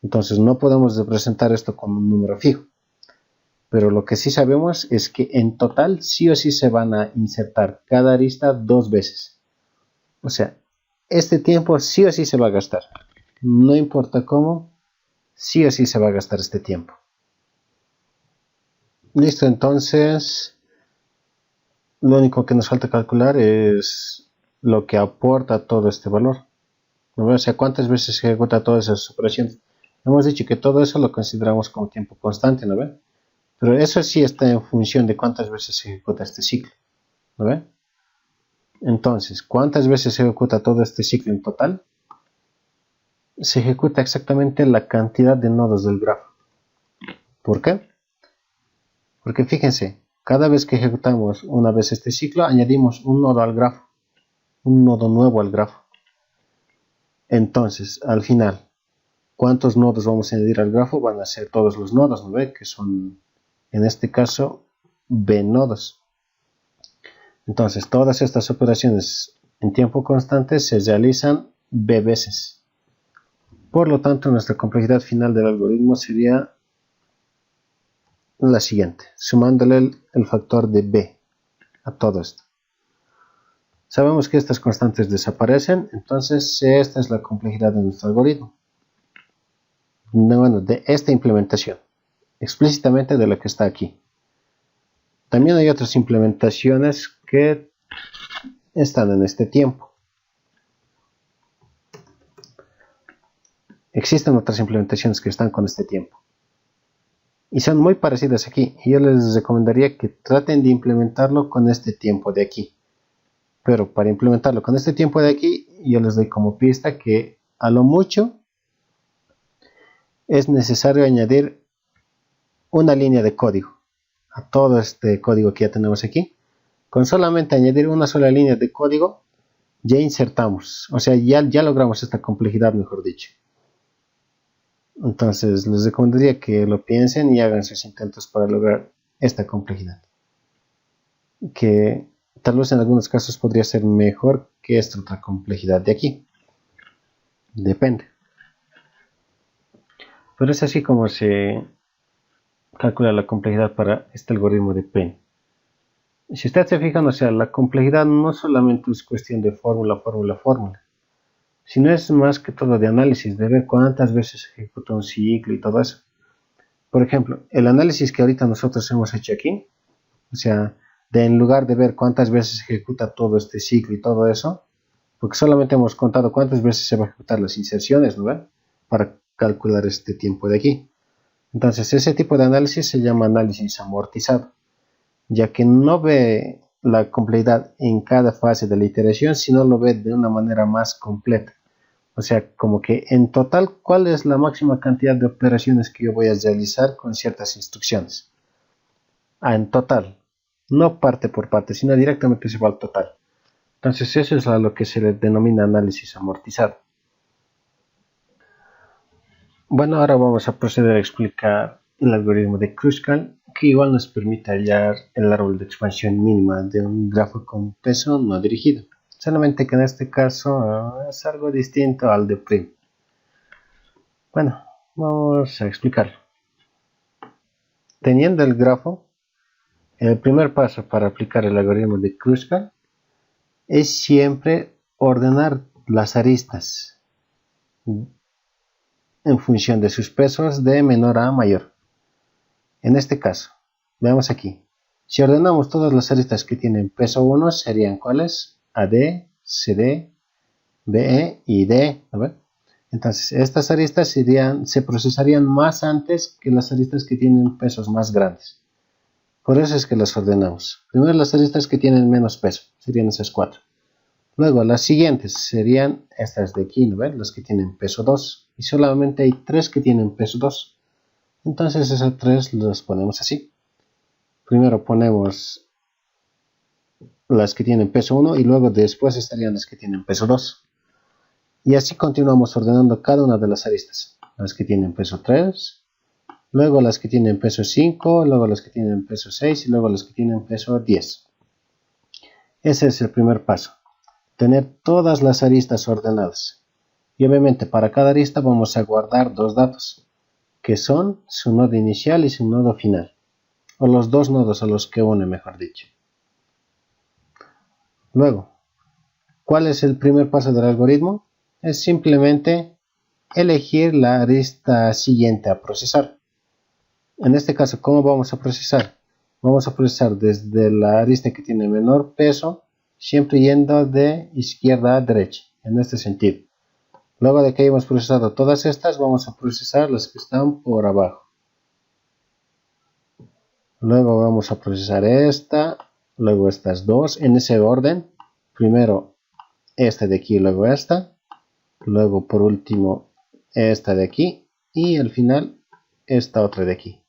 Entonces no podemos representar esto como un número fijo. Pero lo que sí sabemos es que en total sí o sí se van a insertar cada arista 2 veces. O sea, este tiempo sí o sí se va a gastar. No importa cómo, sí o sí se va a gastar este tiempo. Listo, entonces lo único que nos falta calcular es lo que aporta todo este valor. ¿No? O sea, cuántas veces se ejecuta todas esas operaciones. Hemos dicho que todo eso lo consideramos como tiempo constante, ¿no ve? Pero eso sí está en función de cuántas veces se ejecuta este ciclo, ¿no ve? Entonces, ¿cuántas veces se ejecuta todo este ciclo en total? Se ejecuta exactamente la cantidad de nodos del grafo. ¿Por qué? Porque fíjense, cada vez que ejecutamos una vez este ciclo, añadimos un nodo al grafo, un nodo nuevo al grafo. Entonces, al final, ¿cuántos nodos vamos a añadir al grafo? Van a ser todos los nodos, ¿no ve? Que son, en este caso, B nodos. Entonces, todas estas operaciones en tiempo constante se realizan B veces. Por lo tanto, nuestra complejidad final del algoritmo sería la siguiente, sumándole el factor de B a todo esto. Sabemos que estas constantes desaparecen, entonces esta es la complejidad de nuestro algoritmo. Bueno, de esta implementación, explícitamente de la que está aquí. También hay otras implementaciones que están en este tiempo. Existen otras implementaciones que están con este tiempo. Y son muy parecidas aquí. Y yo les recomendaría que traten de implementarlo con este tiempo de aquí. Pero para implementarlo con este tiempo de aquí, yo les doy como pista que a lo mucho es necesario añadir una línea de código a todo este código que ya tenemos aquí. Con solamente añadir una sola línea de código, ya insertamos. O sea, ya logramos esta complejidad, mejor dicho. Entonces, les recomendaría que lo piensen y hagan sus intentos para lograr esta complejidad. Que tal vez en algunos casos podría ser mejor que esta otra complejidad de aquí. Depende. Pero es así como se calcula la complejidad para este algoritmo de Penn. Si ustedes se fijan, o sea, la complejidad no solamente es cuestión de fórmula, sino es más que todo de análisis, de ver cuántas veces se ejecuta un ciclo y todo eso. Por ejemplo, el análisis que ahorita nosotros hemos hecho aquí, o sea, en lugar de ver cuántas veces se ejecuta todo este ciclo y todo eso, porque solamente hemos contado cuántas veces se va a ejecutar las inserciones, ¿no ven? Para calcular este tiempo de aquí. Entonces, ese tipo de análisis se llama análisis amortizado, ya que no ve la complejidad en cada fase de la iteración, sino lo ve de una manera más completa. O sea, como que en total, ¿cuál es la máxima cantidad de operaciones que yo voy a realizar con ciertas instrucciones? En total, no parte por parte, sino directamente se va al total. Entonces, eso es a lo que se le denomina análisis amortizado. Bueno, ahora vamos a proceder a explicar el algoritmo de Kruskal, que igual nos permite hallar el árbol de expansión mínima de un grafo con peso no dirigido. Solamente que en este caso es algo distinto al de Prim. Bueno, vamos a explicarlo. Teniendo el grafo, el primer paso para aplicar el algoritmo de Kruskal es siempre ordenar las aristas en función de sus pesos de menor a mayor. En este caso, veamos aquí. Si ordenamos todas las aristas que tienen peso 1, serían ¿cuáles? AD, CD, BE y D. A ver. Entonces, estas aristas se procesarían más antes que las aristas que tienen pesos más grandes. Por eso es que las ordenamos. Primero las aristas que tienen menos peso, serían esas 4. Luego las siguientes serían estas de aquí, ¿no ven? Las que tienen peso 2. Y solamente hay 3 que tienen peso 2. Entonces esas 3 las ponemos así. Primero ponemos las que tienen peso 1 y luego después estarían las que tienen peso 2. Y así continuamos ordenando cada una de las aristas. Las que tienen peso 3, luego las que tienen peso 5, luego las que tienen peso 6 y luego las que tienen peso 10. Ese es el primer paso. Tener todas las aristas ordenadas. Y obviamente para cada arista vamos a guardar dos datos, que son su nodo inicial y su nodo final. O los dos nodos a los que une, mejor dicho. Luego, ¿cuál es el primer paso del algoritmo? Es simplemente elegir la arista siguiente a procesar. En este caso, ¿cómo vamos a procesar? Vamos a procesar desde la arista que tiene menor peso, siempre yendo de izquierda a derecha, en este sentido. Luego de que hayamos procesado todas estas, vamos a procesar las que están por abajo. Luego vamos a procesar esta, luego estas dos, en ese orden. Primero esta de aquí, luego esta. Luego por último esta de aquí. Y al final esta otra de aquí.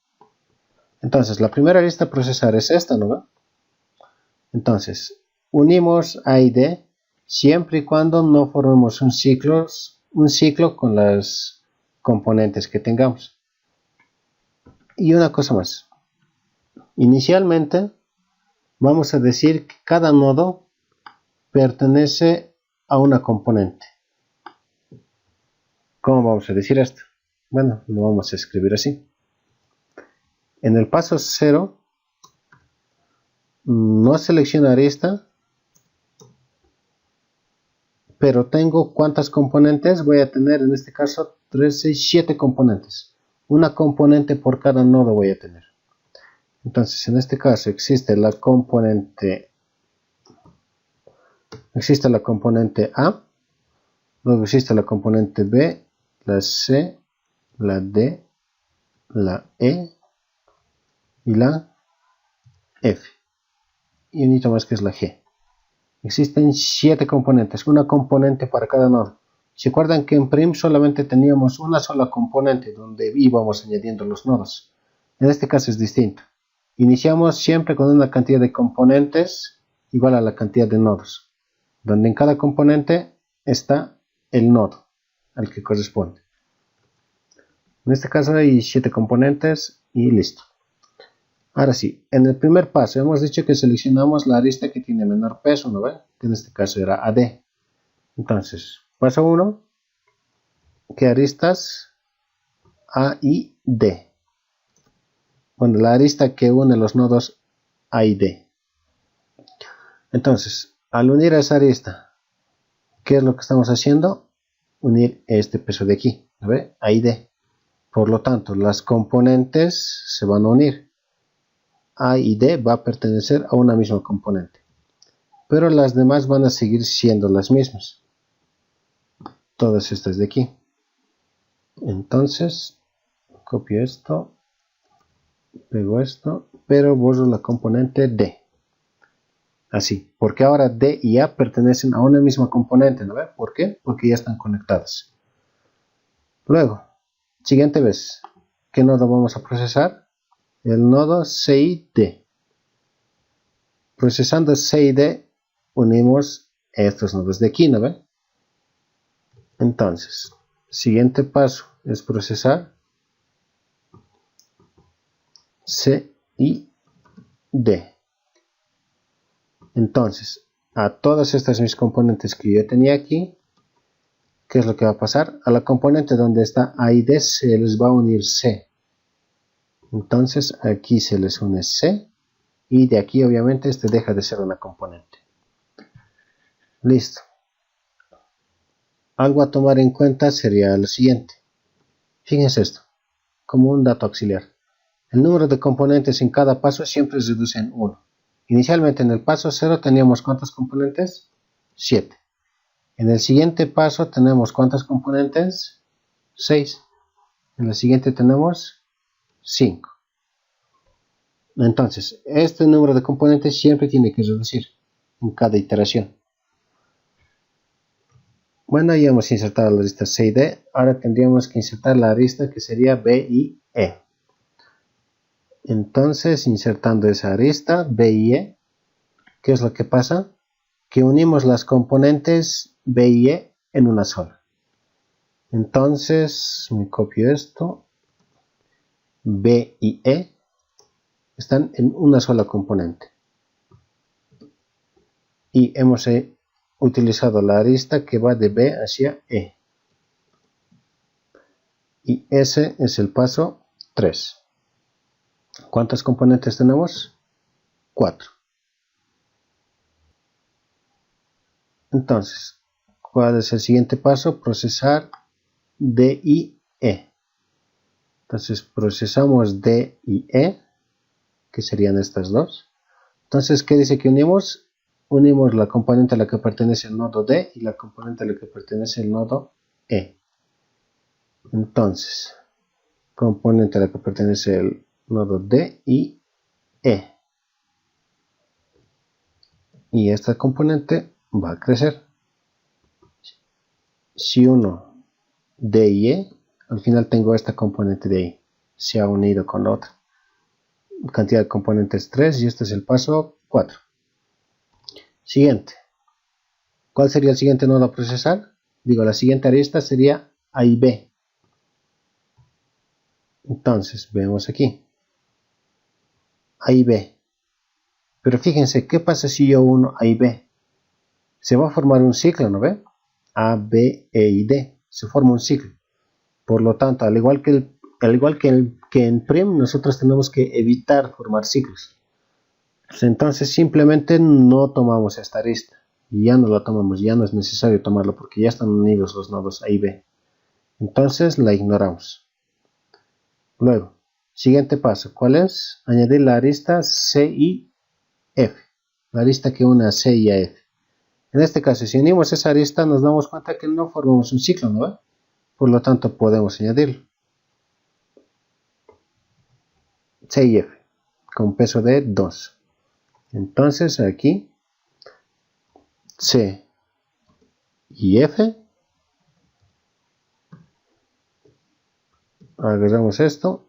Entonces la primera arista a procesar es esta, ¿no? Entonces unimos A y D siempre y cuando no formemos un ciclo con las componentes que tengamos. Y una cosa más. Inicialmente vamos a decir que cada nodo pertenece a una componente. ¿Cómo vamos a decir esto? Bueno, lo vamos a escribir así. En el paso 0 no selecciono arista, pero tengo ¿cuántas componentes? Voy a tener en este caso 3, 6, 7 componentes. Una componente por cada nodo voy a tener. Entonces en este caso existe la componente A, luego existe la componente B, la C, la D, la E y la F. Y un hito más que es la G. Existen 7 componentes, una componente para cada nodo. ¿Se acuerdan que en Prim solamente teníamos una sola componente donde íbamos añadiendo los nodos? En este caso es distinto. Iniciamos siempre con una cantidad de componentes igual a la cantidad de nodos, donde en cada componente está el nodo al que corresponde. En este caso hay 7 componentes y listo. Ahora sí, en el primer paso hemos dicho que seleccionamos la arista que tiene menor peso, ¿no ven? Que en este caso era AD. Entonces, paso 1, ¿qué aristas? A y D. Bueno, la arista que une los nodos A y D. Entonces, al unir a esa arista, ¿qué es lo que estamos haciendo? unir este peso de aquí, ¿lo ve? A y D. Por lo tanto, las componentes se van a unir. A y D va a pertenecer a una misma componente, pero las demás van a seguir siendo las mismas. Todas estas de aquí. Entonces, copio esto, pego esto, pero borro la componente D. Así, porque ahora D y A pertenecen a una misma componente, ¿no ve? ¿Por qué? Porque ya están conectadas. Luego, siguiente vez, ¿qué nodo vamos a procesar? El nodo C y D. Procesando C y D, unimos estos nodos de aquí, ¿no ve? Entonces, siguiente paso es procesar C y D. Entonces, a todas estas mis componentes que yo tenía aquí, ¿qué es lo que va a pasar? A la componente donde está A y D se les va a unir C. Entonces, aquí se les une C y de aquí obviamente este deja de ser una componente. Listo. Algo a tomar en cuenta sería lo siguiente. Fíjense esto, como un dato auxiliar. El número de componentes en cada paso siempre se reduce en 1. Inicialmente en el paso 0 teníamos ¿cuántas componentes? 7. En el siguiente paso tenemos ¿cuántas componentes? 6. En el siguiente tenemos 5. Entonces, este número de componentes siempre tiene que reducir en cada iteración. Bueno, ya hemos insertado la lista C y D. Ahora tendríamos que insertar la arista que sería B y E. Entonces, insertando esa arista B y E, ¿qué es lo que pasa? Que unimos las componentes B y E en una sola. Entonces, me copio esto. B y E están en una sola componente. Y hemos utilizado la arista que va de B hacia E. Y ese es el paso 3. ¿Cuántas componentes tenemos? 4. Entonces, ¿cuál es el siguiente paso? Procesar D y E. Entonces, procesamos D y E, que serían estas dos. Entonces, ¿qué dice que unimos? Unimos la componente a la que pertenece el nodo D y la componente a la que pertenece el nodo E. Entonces, componente a la que pertenece el nodo D y E. Y esta componente va a crecer. Si uno D y E, al final tengo esta componente de ahí. Se ha unido con la otra. Cantidad de componentes 3 y este es el paso 4. Siguiente. ¿Cuál sería el siguiente nodo a procesar? Digo, la siguiente arista sería A y B. Entonces, vemos aquí. A y B. Pero fíjense, ¿qué pasa si yo uno A y B? Se va a formar un ciclo, ¿no ve? A, B, E y D. Se forma un ciclo. Por lo tanto, al igual que en prim, nosotros tenemos que evitar formar ciclos. Entonces, simplemente no tomamos esta arista. Y ya no la tomamos, ya no es necesario tomarlo porque ya están unidos los nodos A y B. Entonces, la ignoramos. Luego, siguiente paso, ¿cuál es? Añadir la arista C y F. La arista que une a C y a F. En este caso, si unimos esa arista, nos damos cuenta que no formamos un ciclo, ¿no? Por lo tanto, podemos añadirlo. C y F, con peso de 2. Entonces, aquí, C y F. Agarramos esto,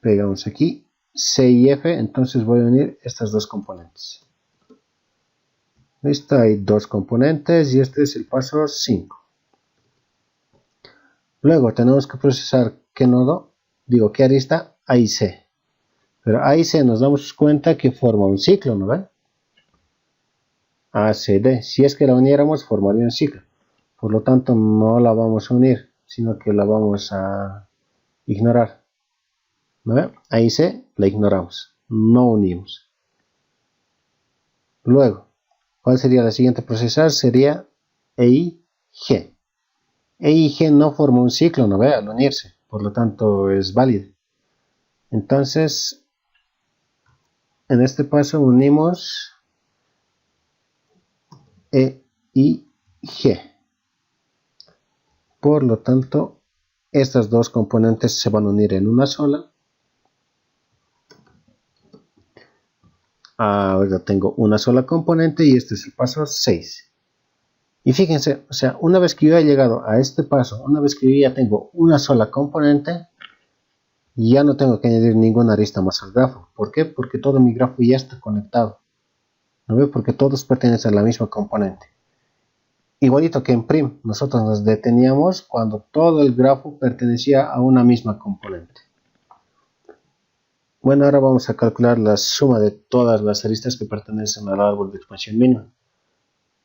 pegamos aquí, C y F, entonces voy a unir estas dos componentes. Listo, hay dos componentes y este es el paso 5. Luego tenemos que procesar qué nodo, digo, qué arista, A y C. Pero A y C nos damos cuenta que forma un ciclo, ¿no ven? A, C, D. Si es que la uniéramos, formaría un ciclo. Por lo tanto, no la vamos a unir, sino que la vamos a ignorar. ¿No ven? A y C la ignoramos, no unimos. Luego, ¿cuál sería la siguiente a procesar? Sería E y G. E y G no forma un ciclo, ¿no ve? Al unirse, por lo tanto es válido. Entonces, en este paso unimos E y G. Por lo tanto, estas dos componentes se van a unir en una sola. Ahora tengo una sola componente y este es el paso 6. Y fíjense, o sea, una vez que yo he llegado a este paso, una vez que yo ya tengo una sola componente, ya no tengo que añadir ninguna arista más al grafo. ¿Por qué? Porque todo mi grafo ya está conectado. ¿No ve? Porque todos pertenecen a la misma componente. Igualito que en prim, nosotros nos deteníamos cuando todo el grafo pertenecía a una misma componente. Bueno, ahora vamos a calcular la suma de todas las aristas que pertenecen al árbol de expansión mínima.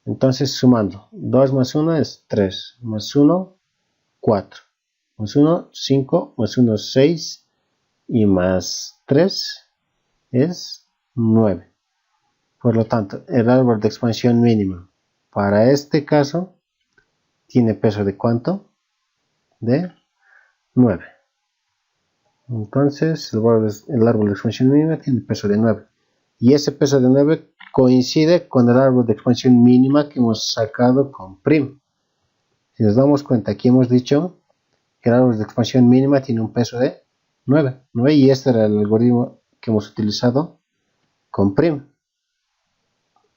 Entonces, sumando, 2 más 1 es 3, más 1, 4, más 1, 5, más 1, 6 y más 3 es 9. Por lo tanto, el árbol de expansión mínima para este caso tiene peso de ¿cuánto? De 9. Entonces, el árbol de expansión mínima tiene peso de 9. Y ese peso de 9 coincide con el árbol de expansión mínima que hemos sacado con prim. Si nos damos cuenta, aquí hemos dicho que el árbol de expansión mínima tiene un peso de 9. Y este era el algoritmo que hemos utilizado con prim.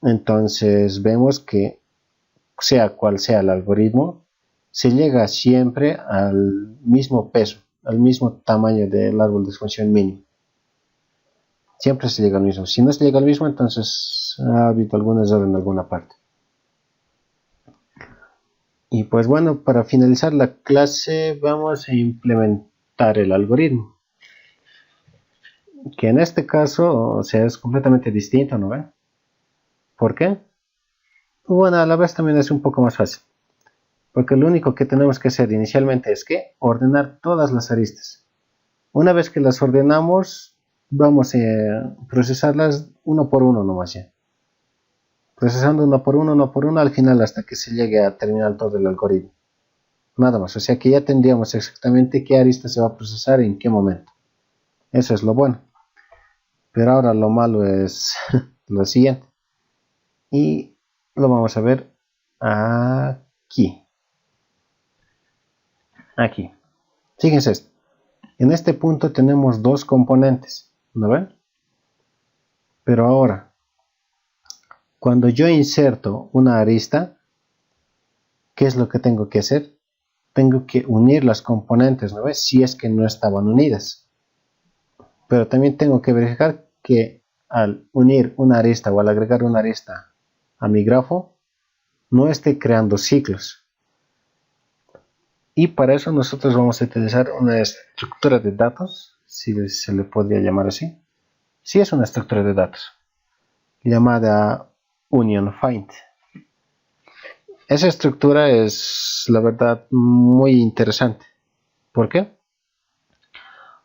Entonces vemos que sea cual sea el algoritmo, se llega siempre al mismo peso, al mismo tamaño del árbol de expansión mínimo. Siempre se llega al mismo. Si no se llega al mismo, entonces ha habido algún error en alguna parte. Y pues bueno, para finalizar la clase vamos a implementar el algoritmo. Que en este caso, o sea, es completamente distinto, ¿no ven? ¿Por qué? Bueno, a la vez también es un poco más fácil. Porque lo único que tenemos que hacer inicialmente es que ordenar todas las aristas. Una vez que las ordenamos, vamos a procesarlas uno por uno nomás ya. Procesando uno por uno al final hasta que se llegue a terminar todo el algoritmo. Nada más, o sea que ya tendríamos exactamente qué arista se va a procesar y en qué momento. Eso es lo bueno. Pero ahora lo malo es lo siguiente. Y lo vamos a ver aquí. Aquí. Fíjense esto. En este punto tenemos dos componentes, ¿no ven? Pero ahora, cuando yo inserto una arista, ¿qué es lo que tengo que hacer? Tengo que unir las componentes, ¿no ves? Si es que no estaban unidas. Pero también tengo que verificar que al unir una arista o al agregar una arista a mi grafo, no esté creando ciclos. Y para eso nosotros vamos a utilizar una estructura de datos, si se le podría llamar así. Sí, es una estructura de datos, llamada UnionFind. Esa estructura es, la verdad, muy interesante. ¿Por qué?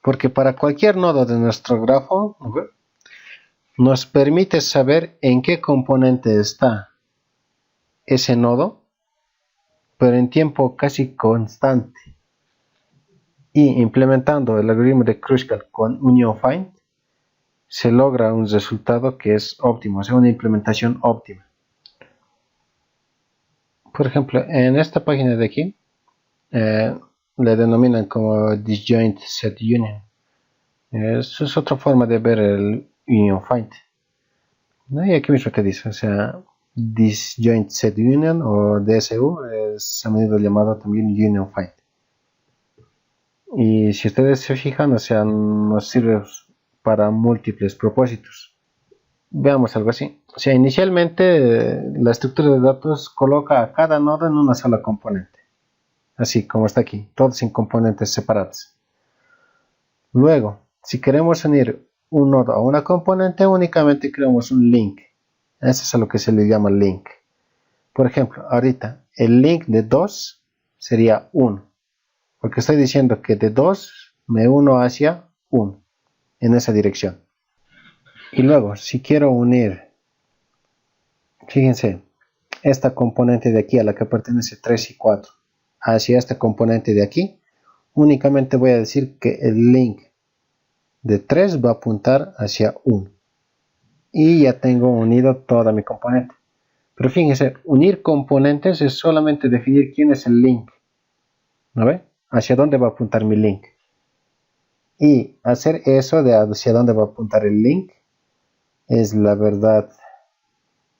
Porque para cualquier nodo de nuestro grafo, nos permite saber en qué componente está ese nodo, pero en tiempo casi constante. Y implementando el algoritmo de Kruskal con UnionFind, se logra un resultado que es óptimo, o sea, una implementación óptima. Por ejemplo, en esta página de aquí, le denominan como Disjoint Set Union. Eso es otra forma de ver el UnionFind. Y aquí mismo te dice, o sea, Disjoint Set Union o DSU es a menudo llamado también UnionFind. Y si ustedes se fijan, o sea, nos sirve para múltiples propósitos. Veamos algo así. O sea, inicialmente la estructura de datos coloca a cada nodo en una sola componente. Así como está aquí, todos en componentes separados. Luego, si queremos unir un nodo a una componente, únicamente creamos un link. Eso es a lo que se le llama link. Por ejemplo, ahorita el link de 2 sería 1. Porque estoy diciendo que de 2 me uno hacia 1 en esa dirección. Y luego, si quiero unir, fíjense, esta componente de aquí a la que pertenece 3 y 4 hacia este componente de aquí, únicamente voy a decir que el link de 3 va a apuntar hacia 1. Y ya tengo unido toda mi componente. Pero fíjense, unir componentes es solamente definir quién es el link. ¿No ve? Hacia dónde va a apuntar mi link. Y hacer eso de hacia dónde va a apuntar el link es la verdad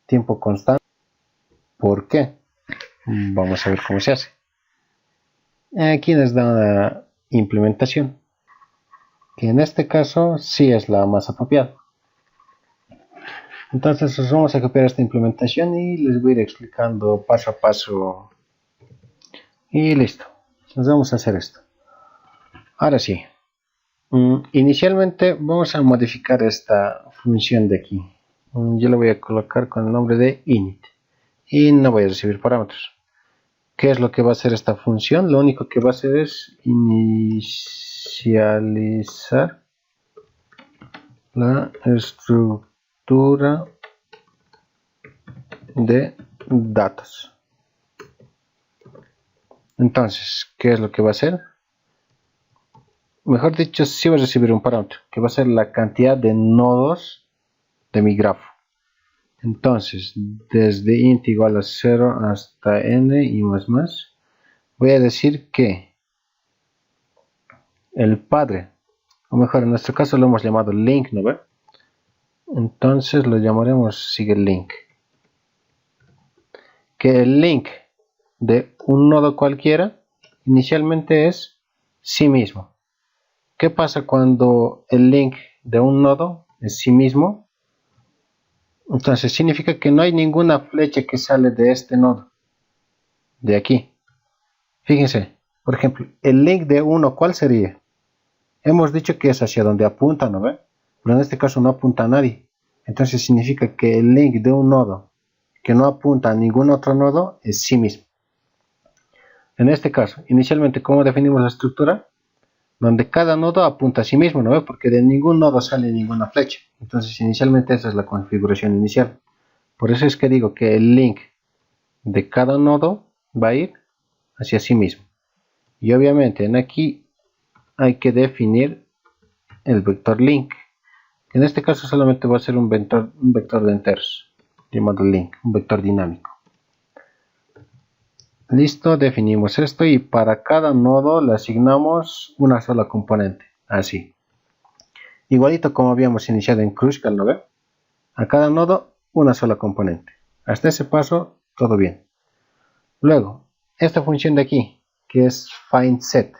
tiempo constante. ¿Por qué? Vamos a ver cómo se hace. Aquí nos da una implementación, que en este caso sí es la más apropiada. Entonces os vamos a copiar esta implementación y les voy a ir explicando paso a paso. Y listo. Nos vamos a hacer esto. Ahora sí. Inicialmente vamos a modificar esta función de aquí. Yo la voy a colocar con el nombre de init. Y no voy a recibir parámetros. ¿Qué es lo que va a hacer esta función? Lo único que va a hacer es inicializar la estructura de datos. Entonces, ¿qué es lo que va a hacer? Mejor dicho, sí va a recibir un parámetro, que va a ser la cantidad de nodos de mi grafo. Entonces, desde int igual a 0 hasta n y más, voy a decir que el padre, o mejor en nuestro caso lo hemos llamado link, ¿no ve? Entonces lo llamaremos sigue link. Que el link de un nodo cualquiera inicialmente es sí mismo. ¿Qué pasa cuando el link de un nodo es sí mismo? Entonces significa que no hay ninguna flecha que sale de este nodo, de aquí. Fíjense, por ejemplo, el link de 1, ¿cuál sería? Hemos dicho que es hacia donde apunta, ¿no ve? Pero en este caso no apunta a nadie. Entonces significa que el link de un nodo que no apunta a ningún otro nodo es sí mismo. En este caso, inicialmente, ¿cómo definimos la estructura? Donde cada nodo apunta a sí mismo, ¿no ve? Porque de ningún nodo sale ninguna flecha. Entonces inicialmente esa es la configuración inicial. Por eso es que digo que el link de cada nodo va a ir hacia sí mismo. Y obviamente en aquí hay que definir el vector link. En este caso solamente va a ser un vector de enteros, llamado link, un vector dinámico. Listo, definimos esto y para cada nodo le asignamos una sola componente, así. Igualito como habíamos iniciado en Crucial, ¿no ve? A cada nodo una sola componente. Hasta ese paso todo bien. Luego, esta función de aquí, que es findSet,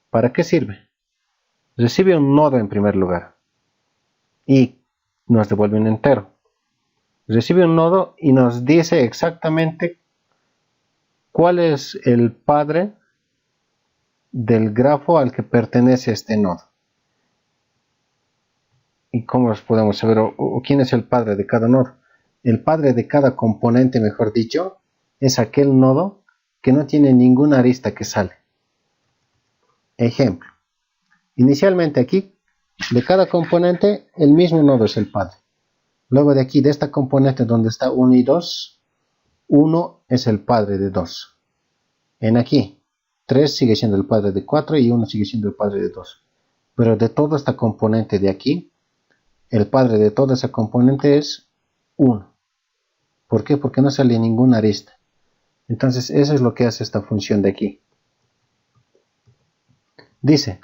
¿para qué sirve? Recibe un nodo en primer lugar y nos devuelve un entero. Recibe un nodo y nos dice exactamente cuál es el padre del grafo al que pertenece este nodo. ¿Y cómo los podemos saber? ¿O quién es el padre de cada nodo? El padre de cada componente, mejor dicho, es aquel nodo que no tiene ninguna arista que sale. Ejemplo. Inicialmente aquí, de cada componente, el mismo nodo es el padre. Luego de aquí, de esta componente donde está 1 y 2, 1 es el padre de 2. En aquí, 3 sigue siendo el padre de 4 y 1 sigue siendo el padre de 2. Pero de toda esta componente de aquí, el padre de toda esa componente es 1. ¿Por qué? Porque no sale ninguna arista. Entonces, eso es lo que hace esta función de aquí. Dice,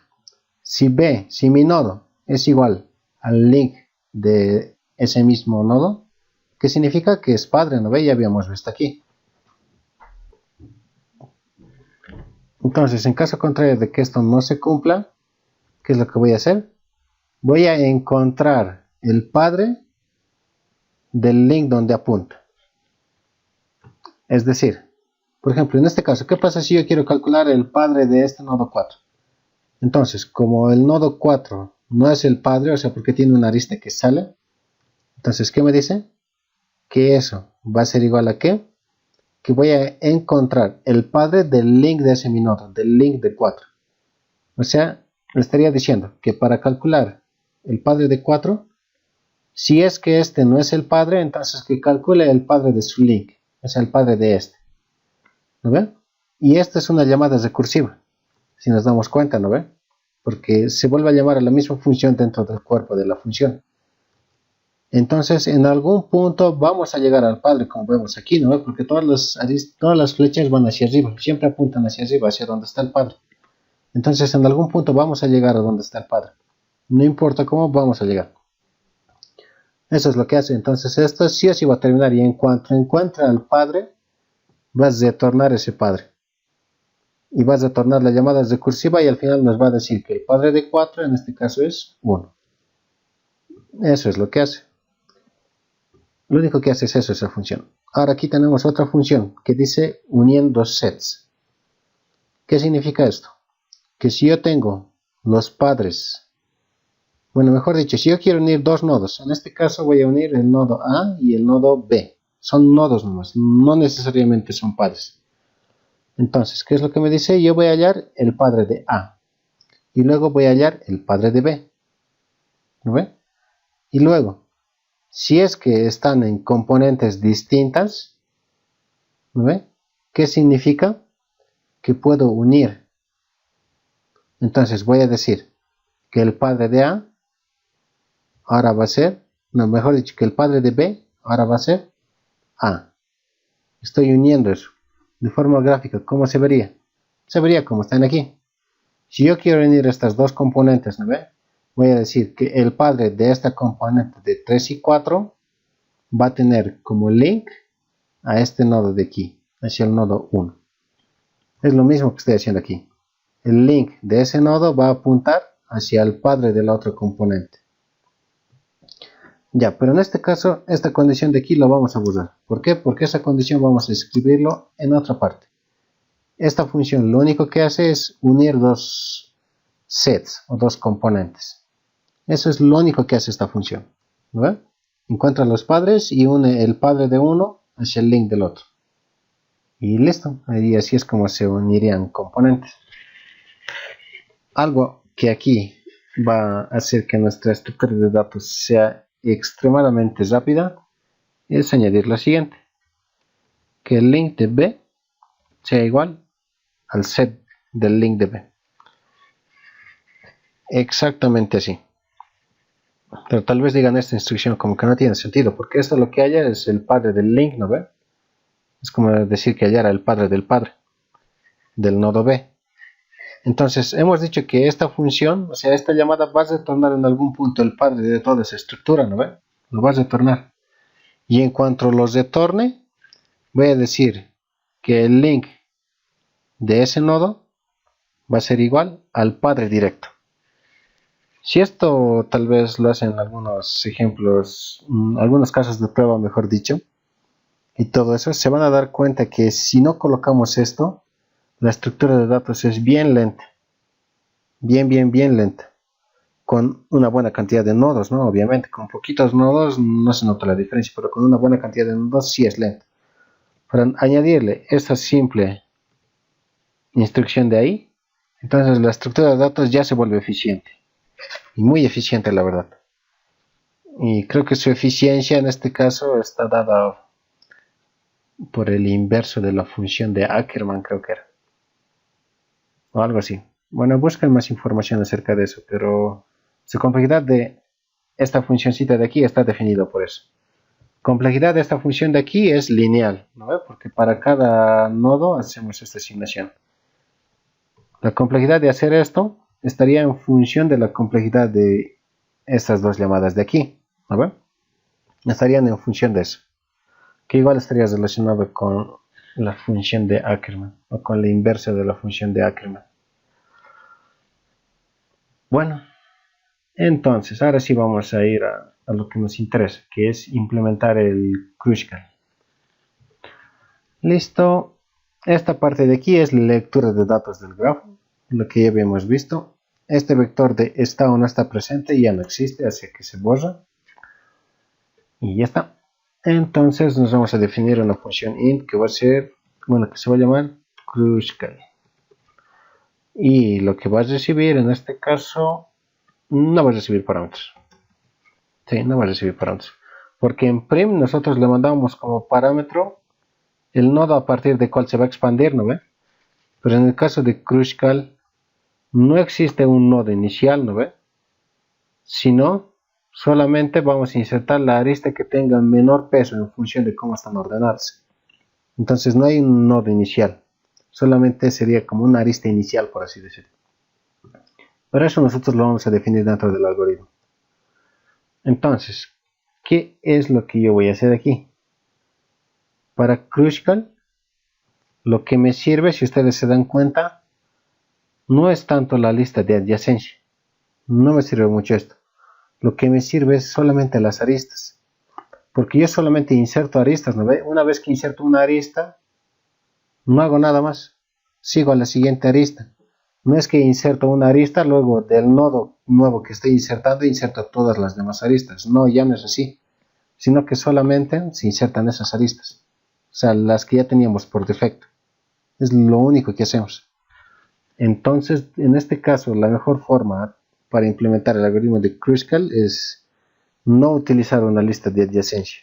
si mi nodo es igual al link de ese mismo nodo, ¿qué significa? Que es padre, ¿no ve? Ya habíamos visto aquí. Entonces, en caso contrario de que esto no se cumpla, ¿qué es lo que voy a hacer? Voy a encontrar el padre del link donde apunta. Es decir, por ejemplo, en este caso, ¿qué pasa si yo quiero calcular el padre de este nodo 4? Entonces, como el nodo 4 no es el padre, o sea, porque tiene una arista que sale, entonces, ¿qué me dice? Que eso va a ser igual a ¿qué? Que voy a encontrar el padre del link de ese mi nodo, del link de 4. O sea, le estaría diciendo que para calcular el padre de 4, si es que este no es el padre, entonces que calcule el padre de su link, o sea, el padre de este. ¿No ven? Y esta es una llamada recursiva, si nos damos cuenta, ¿no ve? Porque se vuelve a llamar a la misma función dentro del cuerpo de la función. Entonces, en algún punto vamos a llegar al padre, como vemos aquí, ¿no ve? Porque todas las flechas van hacia arriba, siempre apuntan hacia arriba, hacia donde está el padre. Entonces, en algún punto vamos a llegar a donde está el padre. No importa cómo, vamos a llegar. Eso es lo que hace. Entonces, esto sí o sí va a terminar. Y en cuanto encuentre al padre, vas a retornar ese padre. Y vas a retornar la llamada recursiva y al final nos va a decir que el padre de 4 en este caso es 1. Eso es lo que hace. Lo único que hace es eso, esa función. Ahora aquí tenemos otra función que dice uniendo sets. ¿Qué significa esto? Que si yo tengo los padres, bueno, mejor dicho, si yo quiero unir dos nodos, en este caso voy a unir el nodo A y el nodo B. Son nodos nomás, no necesariamente son padres. Entonces, ¿qué es lo que me dice? Yo voy a hallar el padre de A y luego voy a hallar el padre de B. ¿No ve? Y luego, si es que están en componentes distintas, ¿no ve? ¿Qué significa? Que puedo unir. Entonces voy a decir que el padre de A ahora va a ser, no, mejor dicho, que el padre de B ahora va a ser A. Estoy uniendo eso. De forma gráfica, ¿cómo se vería? Se vería como están aquí. Si yo quiero unir estas dos componentes, ¿no ve? Voy a decir que el padre de esta componente de 3 y 4 va a tener como link a este nodo de aquí, hacia el nodo 1. Es lo mismo que estoy haciendo aquí. El link de ese nodo va a apuntar hacia el padre de la otra componente. Ya, pero en este caso, esta condición de aquí la vamos a borrar. ¿Por qué? Porque esa condición vamos a escribirlo en otra parte. Esta función lo único que hace es unir dos sets o dos componentes. Eso es lo único que hace esta función. ¿Ve? Encuentra los padres y une el padre de uno hacia el link del otro. Y listo. Y así es como se unirían componentes. Algo que aquí va a hacer que nuestra estructura de datos sea extremadamente rápida es añadir lo siguiente: que el link de B sea igual al set del link de B. Exactamente así. Pero tal vez digan esta instrucción como que no tiene sentido, porque esto lo que haya es el padre del link, ¿no ve? Es como decir que hallara el padre del nodo B. Entonces hemos dicho que esta función, o sea, esta llamada va a retornar en algún punto el padre de toda esa estructura, ¿no ve? Lo va a retornar. Y en cuanto lo retorne, voy a decir que el link de ese nodo va a ser igual al padre directo. Si esto tal vez lo hacen algunos ejemplos, algunos casos de prueba, mejor dicho, y todo eso, se van a dar cuenta que si no colocamos esto, la estructura de datos es bien lenta. Bien lenta. Con una buena cantidad de nodos, ¿no? Obviamente, con poquitos nodos no se nota la diferencia, pero con una buena cantidad de nodos sí es lenta. Para añadirle esta simple instrucción de ahí, entonces la estructura de datos ya se vuelve eficiente. Y muy eficiente, la verdad. Y creo que su eficiencia en este caso está dada por el inverso de la función de Ackermann, creo que era. O algo así. Bueno, busquen más información acerca de eso, pero su complejidad de esta funcioncita de aquí está definida por eso. Complejidad de esta función de aquí es lineal, ¿no? Porque para cada nodo hacemos esta asignación. La complejidad de hacer esto estaría en función de la complejidad de estas dos llamadas de aquí, ¿no? Estarían en función de eso, que igual estaría relacionado con la función de Ackermann o con la inversa de la función de Ackermann. Bueno, entonces ahora sí vamos a ir a lo que nos interesa, que es implementar el Kruskal. Listo. Esta parte de aquí es la lectura de datos del grafo, lo que ya habíamos visto. Este vector de está o no está presente ya no existe, así que se borra. Y ya está. Entonces nos vamos a definir una función int que va a ser, bueno, que se va a llamar Kruskal. Y lo que va a recibir en este caso, no va a recibir parámetros. Sí, no va a recibir parámetros. Porque en prim nosotros le mandamos como parámetro el nodo a partir del cual se va a expandir, ¿no ve? Pero en el caso de Kruskal no existe un nodo inicial, ¿no ve? Sino solamente vamos a insertar la arista que tenga menor peso en función de cómo están ordenadas. Entonces no hay un nodo inicial, solamente sería como una arista inicial, por así decirlo. Pero eso nosotros lo vamos a definir dentro del algoritmo. Entonces, ¿qué es lo que yo voy a hacer aquí? Para Kruskal, lo que me sirve, si ustedes se dan cuenta, no es tanto la lista de adyacencia. No me sirve mucho esto. Lo que me sirve es solamente las aristas. Porque yo solamente inserto aristas, ¿no ve? Una vez que inserto una arista, no hago nada más. Sigo a la siguiente arista. No es que inserto una arista, luego del nodo nuevo que estoy insertando, inserto todas las demás aristas. No, ya no es así. Sino que solamente se insertan esas aristas. O sea, las que ya teníamos por defecto. Es lo único que hacemos. Entonces, en este caso, la mejor forma para implementar el algoritmo de Kruskal es no utilizar una lista de adyacencia.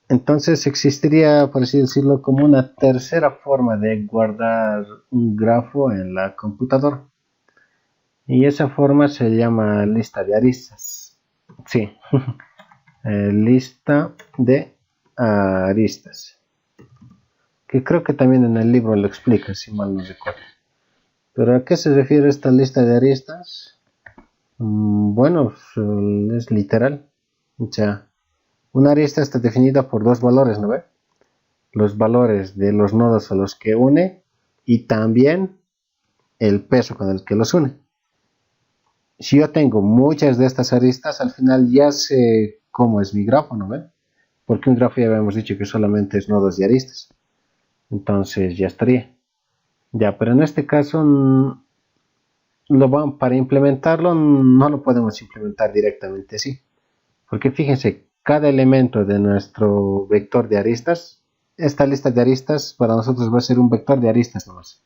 Entonces existiría, por así decirlo, como una tercera forma de guardar un grafo en la computadora. Y esa forma se llama lista de aristas. Sí, lista de aristas. Que creo que también en el libro lo explica, si mal no recuerdo. ¿Pero a qué se refiere esta lista de aristas? Bueno, es literal. O sea, una arista está definida por dos valores, ¿no ve? Los valores de los nodos a los que une y también el peso con el que los une. Si yo tengo muchas de estas aristas, al final ya sé cómo es mi grafo, ¿no ve? Porque un grafo ya habíamos dicho que solamente es nodos y aristas. Entonces ya estaría. Ya, pero en este caso, para implementarlo no lo podemos implementar directamente así. Porque fíjense, cada elemento de nuestro vector de aristas, esta lista de aristas para nosotros va a ser un vector de aristas nomás.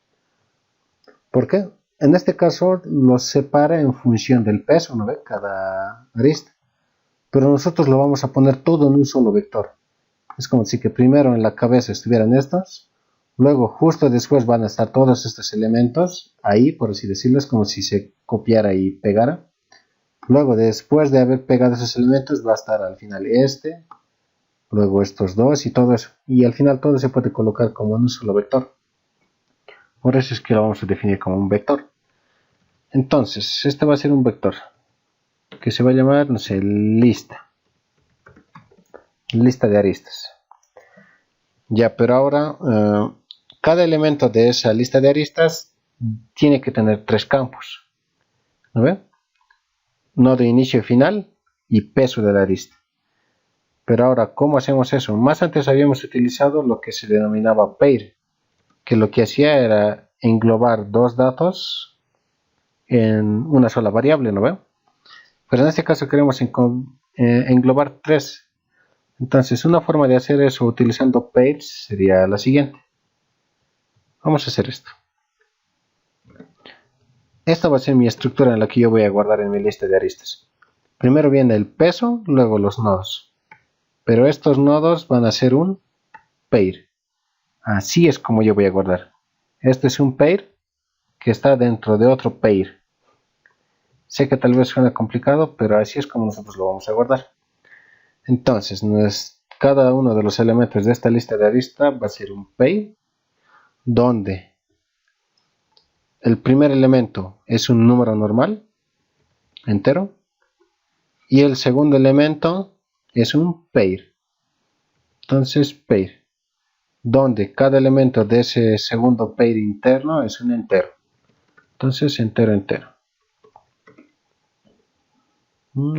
¿Por qué? En este caso los separa en función del peso, ¿no ve? Cada arista. Pero nosotros lo vamos a poner todo en un solo vector. Es como si que primero en la cabeza estuvieran estos, luego justo después van a estar todos estos elementos ahí, por así decirlo, es como si se copiara y pegara. Luego después de haber pegado esos elementos va a estar al final este, luego estos dos y todo eso. Y al final todo se puede colocar como en un solo vector. Por eso es que lo vamos a definir como un vector. Entonces, este va a ser un vector que se va a llamar, no sé, lista de aristas. Ya, pero ahora cada elemento de esa lista de aristas tiene que tener tres campos. ¿No ve? Nodo inicio y final y peso de la arista. Pero ahora, ¿cómo hacemos eso? Más antes habíamos utilizado lo que se denominaba pair, que lo que hacía era englobar dos datos en una sola variable, ¿no ve? Pero en este caso queremos englobar tres. Entonces, una forma de hacer eso utilizando pairs sería la siguiente. Vamos a hacer esto. Esta va a ser mi estructura en la que yo voy a guardar en mi lista de aristas. Primero viene el peso, luego los nodos. Pero estos nodos van a ser un pair. Así es como yo voy a guardar. Este es un pair que está dentro de otro pair. Sé que tal vez suena complicado, pero así es como nosotros lo vamos a guardar. Entonces, cada uno de los elementos de esta lista de aristas va a ser un pair, donde el primer elemento es un número normal, entero, y el segundo elemento es un pair. Entonces, pair, donde cada elemento de ese segundo pair interno es un entero. Entonces, entero, entero.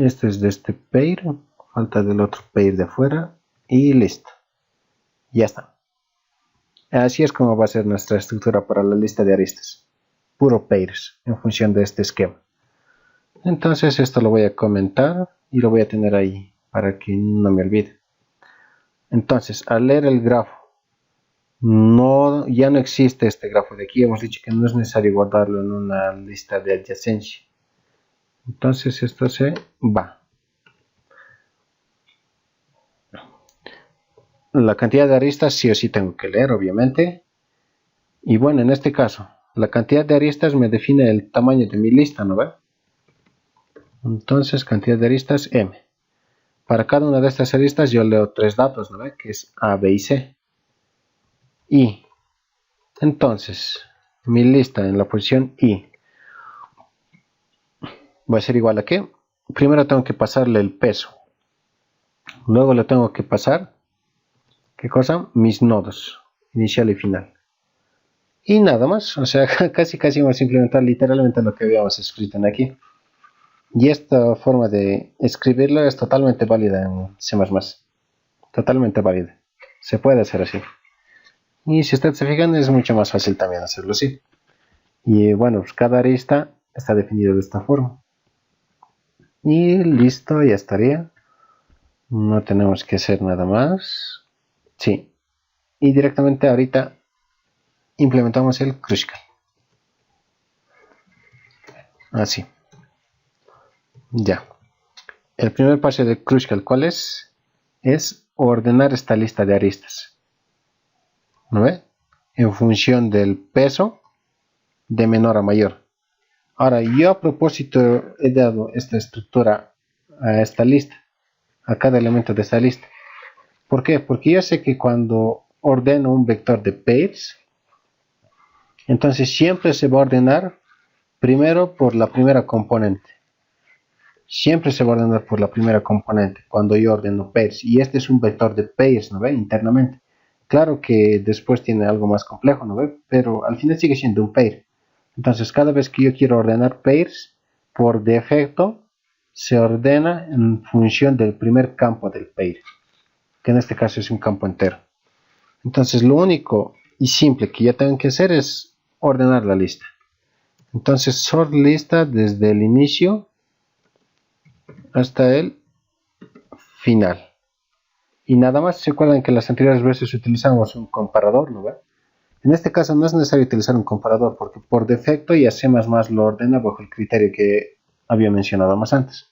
Este es de este pair, falta del otro pair de afuera y listo. Ya está. Así es como va a ser nuestra estructura para la lista de aristas. Puro pairs en función de este esquema. Entonces esto lo voy a comentar y lo voy a tener ahí para que no me olvide. Entonces, al leer el grafo, ya no existe este grafo de aquí. Hemos dicho que no es necesario guardarlo en una lista de adyacencia. Entonces esto se va. La cantidad de aristas sí o sí tengo que leer, obviamente. Y bueno, en este caso, la cantidad de aristas me define el tamaño de mi lista, ¿no ve? Entonces, cantidad de aristas M. Para cada una de estas aristas yo leo tres datos, ¿no ve? Que es A, B y C. Y entonces, mi lista en la posición I va a ser igual a ¿qué? Primero tengo que pasarle el peso. Luego le tengo que pasar, ¿qué cosa? Mis nodos, inicial y final. Y nada más, o sea, casi vamos a implementar literalmente lo que habíamos escrito en aquí. Y esta forma de escribirlo es totalmente válida en C++. Totalmente válida. Se puede hacer así. Y si ustedes se fijan, es mucho más fácil también hacerlo así. Y bueno, pues cada arista está definido de esta forma. Y listo, ya estaría. No tenemos que hacer nada más. Sí. Y directamente ahorita implementamos el Crucial. Así. Ya. El primer paso de Crucial, ¿cuál es? Es ordenar esta lista de aristas. ¿No ve? En función del peso de menor a mayor. Ahora, yo a propósito he dado esta estructura a esta lista, a cada elemento de esta lista. ¿Por qué? Porque yo sé que cuando ordeno un vector de pairs, entonces siempre se va a ordenar primero por la primera componente. Siempre se va a ordenar por la primera componente cuando yo ordeno pairs. Y este es un vector de pairs, ¿no ve? Internamente. Claro que después tiene algo más complejo, ¿no ve? Pero al final sigue siendo un pair. Entonces cada vez que yo quiero ordenar pairs, por defecto se ordena en función del primer campo del pair, que en este caso es un campo entero. Entonces lo único y simple que ya tengo que hacer es ordenar la lista. Entonces sort lista desde el inicio hasta el final. Y nada más. ¿Se acuerdan que en las anteriores veces utilizamos un comparador, ¿no ve? En este caso no es necesario utilizar un comparador porque por defecto ya C++ lo ordena bajo el criterio que había mencionado más antes.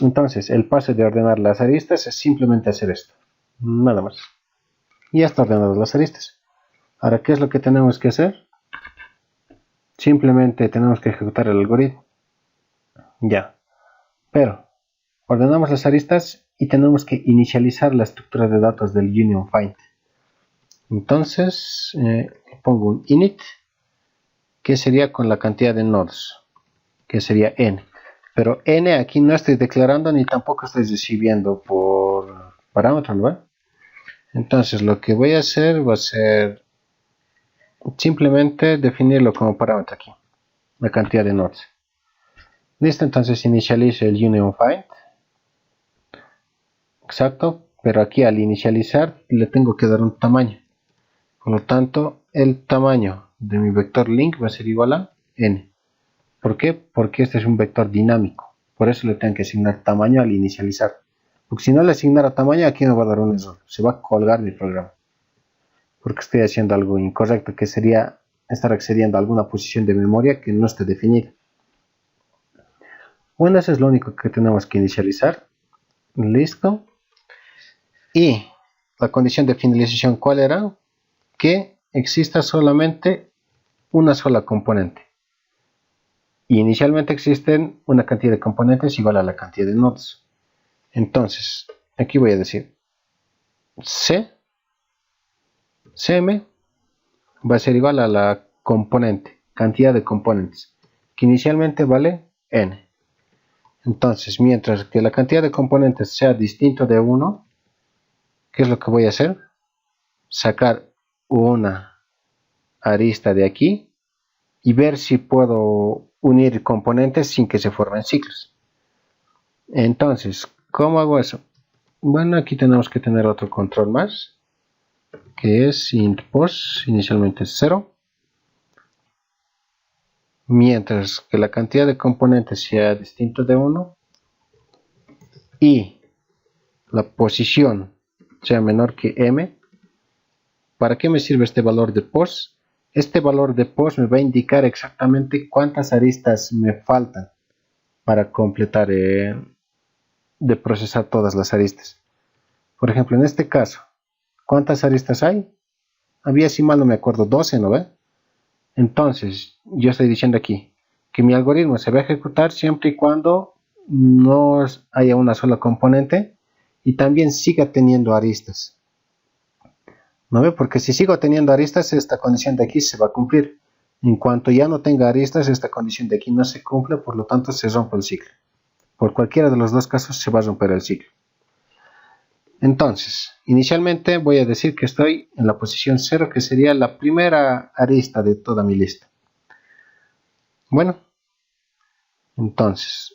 Entonces el paso de ordenar las aristas es simplemente hacer esto, nada más. Y ya está ordenado las aristas. Ahora, ¿qué es lo que tenemos que hacer? Simplemente tenemos que ejecutar el algoritmo. Ya. Pero ordenamos las aristas y tenemos que inicializar la estructura de datos del union find. Entonces pongo un init que sería con la cantidad de nodos, que sería n. Pero n aquí no estoy declarando ni tampoco estoy recibiendo por parámetro, ¿no? Entonces lo que voy a hacer va a ser simplemente definirlo como parámetro aquí, la cantidad de nodes. Listo, entonces inicializo el union find. Exacto, pero aquí al inicializar le tengo que dar un tamaño. Por lo tanto, el tamaño de mi vector link va a ser igual a n. ¿Por qué? Porque este es un vector dinámico. Por eso le tengo que asignar tamaño al inicializar. Porque si no le asignara tamaño, aquí me va a dar un error. Se va a colgar del programa. Porque estoy haciendo algo incorrecto, que sería estar accediendo a alguna posición de memoria que no esté definida. Bueno, eso es lo único que tenemos que inicializar. Listo. Y la condición de finalización, ¿cuál era? Que exista solamente una sola componente. Y inicialmente existen una cantidad de componentes igual a la cantidad de nodos. Entonces, aquí voy a decir cm va a ser igual a la componente, cantidad de componentes, que inicialmente vale n. Entonces, mientras que la cantidad de componentes sea distinto de 1, ¿qué es lo que voy a hacer? Sacar una arista de aquí y ver si puedo unir componentes sin que se formen ciclos. Entonces, ¿cómo hago eso? Bueno, aquí tenemos que tener otro control más, que es int post, inicialmente es 0, mientras que la cantidad de componentes sea distinto de 1 y la posición sea menor que m. ¿Para qué me sirve este valor de post? Este valor de post me va a indicar exactamente cuántas aristas me faltan para completar de procesar todas las aristas. Por ejemplo, en este caso, ¿cuántas aristas hay? había, si mal no me acuerdo, 12, ¿no ve? Entonces, yo estoy diciendo aquí que mi algoritmo se va a ejecutar siempre y cuando no haya una sola componente y también siga teniendo aristas. ¿No ve? Porque si sigo teniendo aristas, esta condición de aquí se va a cumplir. En cuanto ya no tenga aristas, esta condición de aquí no se cumple, por lo tanto se rompe el ciclo. Por cualquiera de los dos casos se va a romper el ciclo. Entonces, inicialmente voy a decir que estoy en la posición 0, que sería la primera arista de toda mi lista. Bueno, entonces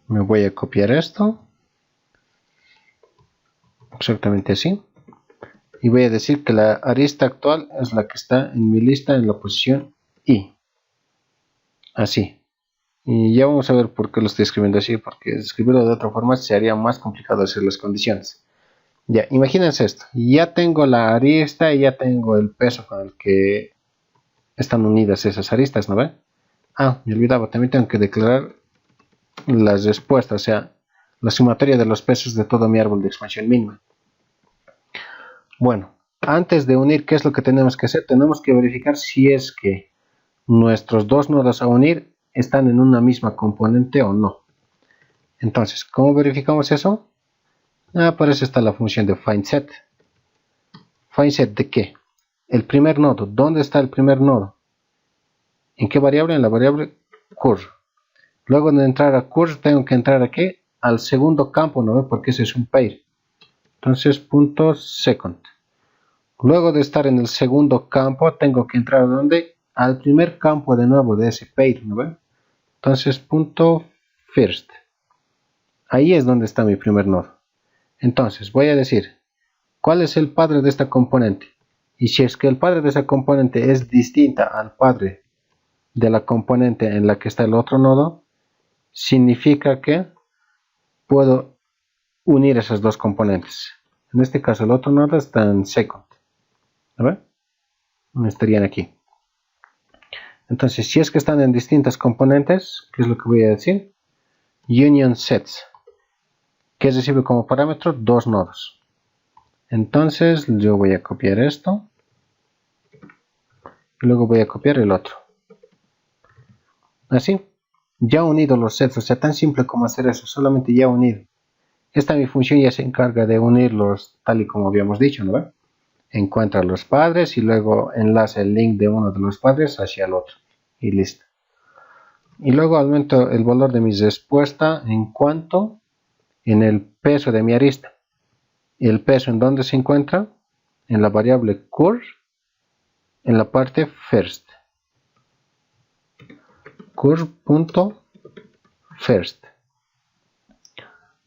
me voy a copiar esto, exactamente así, y voy a decir que la arista actual es la que está en mi lista en la posición I, así. Y ya vamos a ver por qué lo estoy escribiendo así, porque escribirlo de otra forma se haría más complicado hacer las condiciones. Ya, imagínense esto, ya tengo la arista y ya tengo el peso con el que están unidas esas aristas, ¿no ve? Ah, me olvidaba, también tengo que declarar las respuestas, o sea, la sumatoria de los pesos de todo mi árbol de expansión mínima. Bueno, antes de unir, ¿qué es lo que tenemos que hacer? Tenemos que verificar si es que nuestros dos nodos a unir están en una misma componente o no. Entonces, ¿cómo verificamos eso? Para eso está la función de findSet. ¿FindSet de qué? El primer nodo. ¿Dónde está el primer nodo? ¿En qué variable? En la variable cur. Luego de entrar a cur, tengo que entrar a qué? Al segundo campo, ¿no? Porque ese es un pair. Entonces, punto second. Luego de estar en el segundo campo, tengo que entrar a ¿dónde? Al primer campo de nuevo de ese pair, ¿no ve? Entonces, punto first. Ahí es donde está mi primer nodo. Entonces, voy a decir, ¿cuál es el padre de esta componente? Y si es que el padre de esa componente es distinta al padre de la componente en la que está el otro nodo, significa que puedo unir esas dos componentes. En este caso, el otro nodo está en second. ¿A ver? Estarían aquí. Entonces, si es que están en distintas componentes, ¿qué es lo que voy a decir? Union sets, que recibe como parámetro dos nodos. Entonces, yo voy a copiar esto. Y luego voy a copiar el otro. Así. Ya unido los sets, o sea, tan simple como hacer eso, solamente ya unido. Esta mi función ya se encarga de unirlos tal y como habíamos dicho, ¿no ve? Encuentra los padres y luego enlaza el link de uno de los padres hacia el otro. Y listo. Y luego aumento el valor de mi respuesta en cuanto en el peso de mi arista. ¿Y el peso en dónde se encuentra? En la variable cur, en la parte first. Cur.first.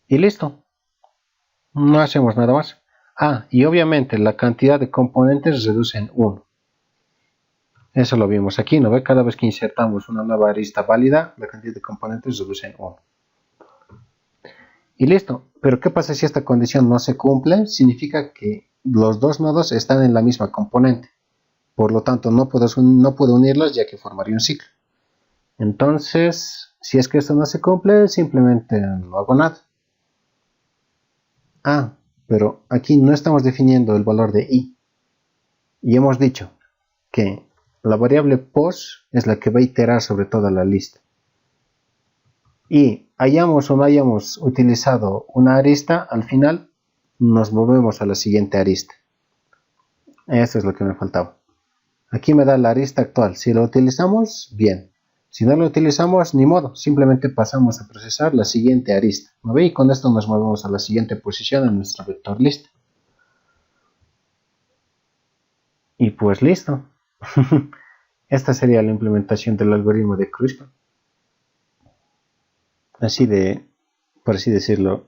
Y listo. No hacemos nada más. Y obviamente la cantidad de componentes reduce en 1. Eso lo vimos aquí, ¿no ve? Cada vez que insertamos una nueva arista válida, la cantidad de componentes reduce en 1. Y listo. Pero ¿qué pasa si esta condición no se cumple? Significa que los dos nodos están en la misma componente. Por lo tanto, no puedo unirlos ya que formaría un ciclo. Entonces, si es que esto no se cumple, simplemente no hago nada. Pero aquí no estamos definiendo el valor de i. Y hemos dicho que la variable pos es la que va a iterar sobre toda la lista. Y hayamos o no hayamos utilizado una arista, al final nos movemos a la siguiente arista. Eso es lo que me faltaba. Aquí me da la arista actual. Si lo utilizamos, bien. Si no lo utilizamos, ni modo. Simplemente pasamos a procesar la siguiente arista. ¿No ve? Y con esto nos movemos a la siguiente posición en nuestra vector lista. Y pues listo. Esta sería la implementación del algoritmo de Kruskal. Así de, por así decirlo,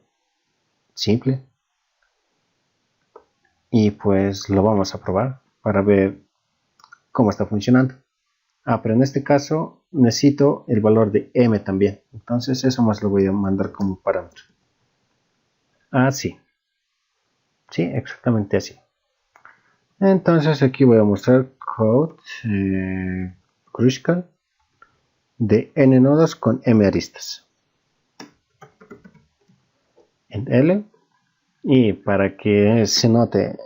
simple. Y pues lo vamos a probar para ver cómo está funcionando. Pero en este caso necesito el valor de m también. Entonces eso más lo voy a mandar como parámetro. Sí. Sí, exactamente así. Entonces aquí voy a mostrar code Kruskal de n nodos con m aristas. En L Y para que se note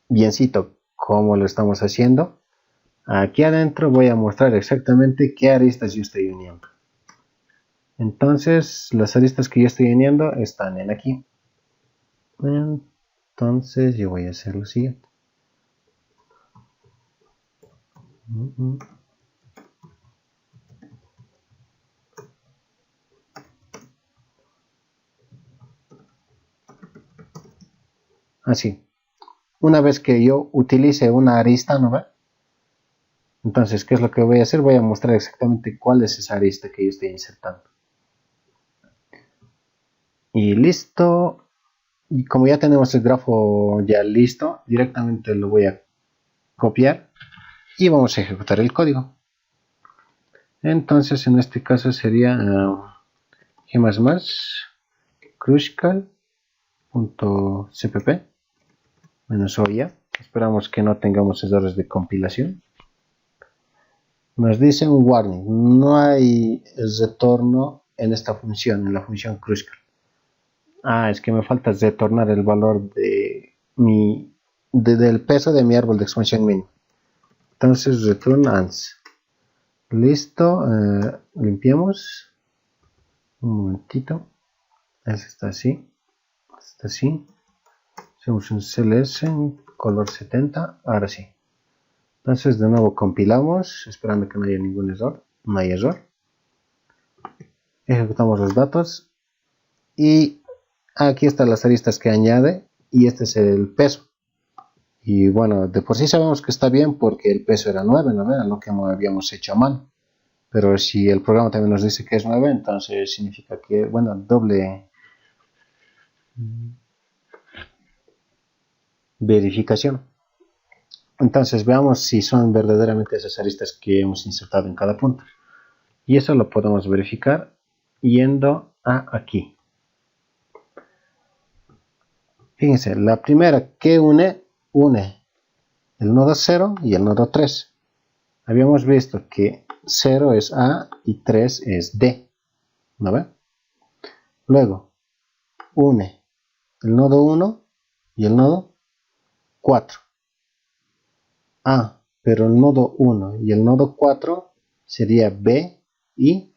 biencito cómo lo estamos haciendo, aquí adentro voy a mostrar exactamente qué aristas yo estoy uniendo. Entonces las aristas que yo estoy uniendo están en aquí. Entonces yo voy a hacer lo siguiente. Así. Una vez que yo utilice una arista, ¿no ve? Entonces, ¿qué es lo que voy a hacer? Voy a mostrar exactamente cuál es esa arista que yo estoy insertando. Y listo. Y como ya tenemos el grafo ya listo, directamente lo voy a copiar y vamos a ejecutar el código. Entonces, en este caso sería g++ crucial.cpp -o ya. Esperamos que no tengamos errores de compilación. Nos dice un warning, no hay retorno en esta función, en la función crucial. Es que me falta retornar el valor del peso de mi árbol de expansión mínimo. Entonces return ans. Listo, limpiamos. Un momentito. Este está así. Está así. Hacemos un CLS en color 70. Ahora sí. Entonces de nuevo compilamos, esperando que no haya ningún error. No hay error. Ejecutamos los datos. Y aquí están las aristas que añade. Y este es el peso. Y bueno, de por sí sabemos que está bien porque el peso era 9, ¿no? Era lo que habíamos hecho a mano. Pero si el programa también nos dice que es 9, entonces significa que, bueno, doble verificación. Entonces veamos si son verdaderamente esas aristas que hemos insertado en cada punto. Y eso lo podemos verificar yendo a aquí. Fíjense, la primera que une el nodo 0 y el nodo 3. Habíamos visto que 0 es A y 3 es D. ¿No ve? Luego, une el nodo 1 y el nodo 4. Pero el nodo 1 y el nodo 4 sería B y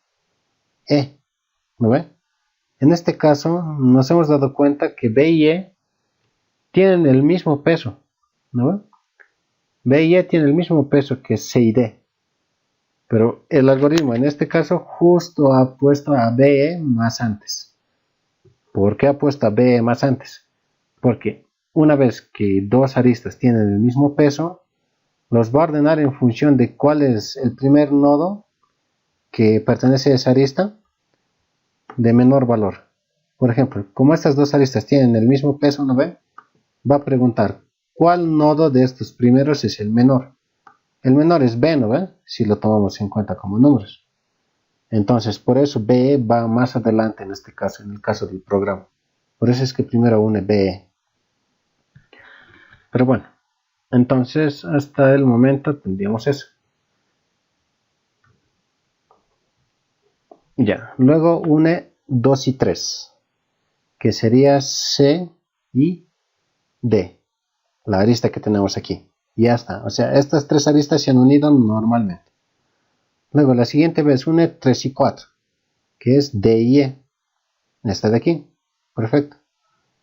E. ¿No ve? En este caso nos hemos dado cuenta que B y E tienen el mismo peso. ¿No ve? B y E tienen el mismo peso que C y D. Pero el algoritmo en este caso justo ha puesto a BE más antes. ¿Por qué ha puesto a BE más antes? Porque una vez que dos aristas tienen el mismo peso, los va a ordenar en función de cuál es el primer nodo que pertenece a esa arista de menor valor. Por ejemplo, como estas dos aristas tienen el mismo peso, ¿no ven? Va a preguntar cuál nodo de estos primeros es el menor. El menor es B, ¿no ven? Si lo tomamos en cuenta como números. Entonces, por eso BE va más adelante en este caso, en el caso del programa. Por eso es que primero une BE. Pero bueno, entonces hasta el momento tendríamos eso. Ya, luego une 2 y 3, que sería C y D, la arista que tenemos aquí. Y ya está, o sea, estas tres aristas se han unido normalmente. Luego la siguiente vez une 3 y 4, que es D y E, esta de aquí, perfecto.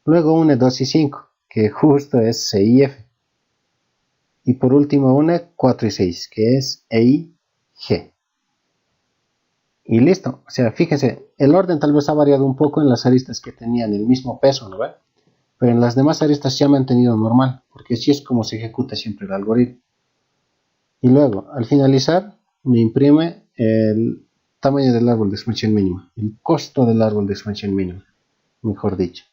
Luego une 2 y 5, que justo es C y F. Y por último une 4 y 6, que es E y G. Y listo, o sea, fíjense, el orden tal vez ha variado un poco en las aristas que tenían el mismo peso, ¿no ve? Pero en las demás aristas se ha mantenido normal, porque así es como se ejecuta siempre el algoritmo. Y luego, al finalizar, me imprime el tamaño del árbol de expansión mínima, el costo del árbol de expansión mínima, mejor dicho.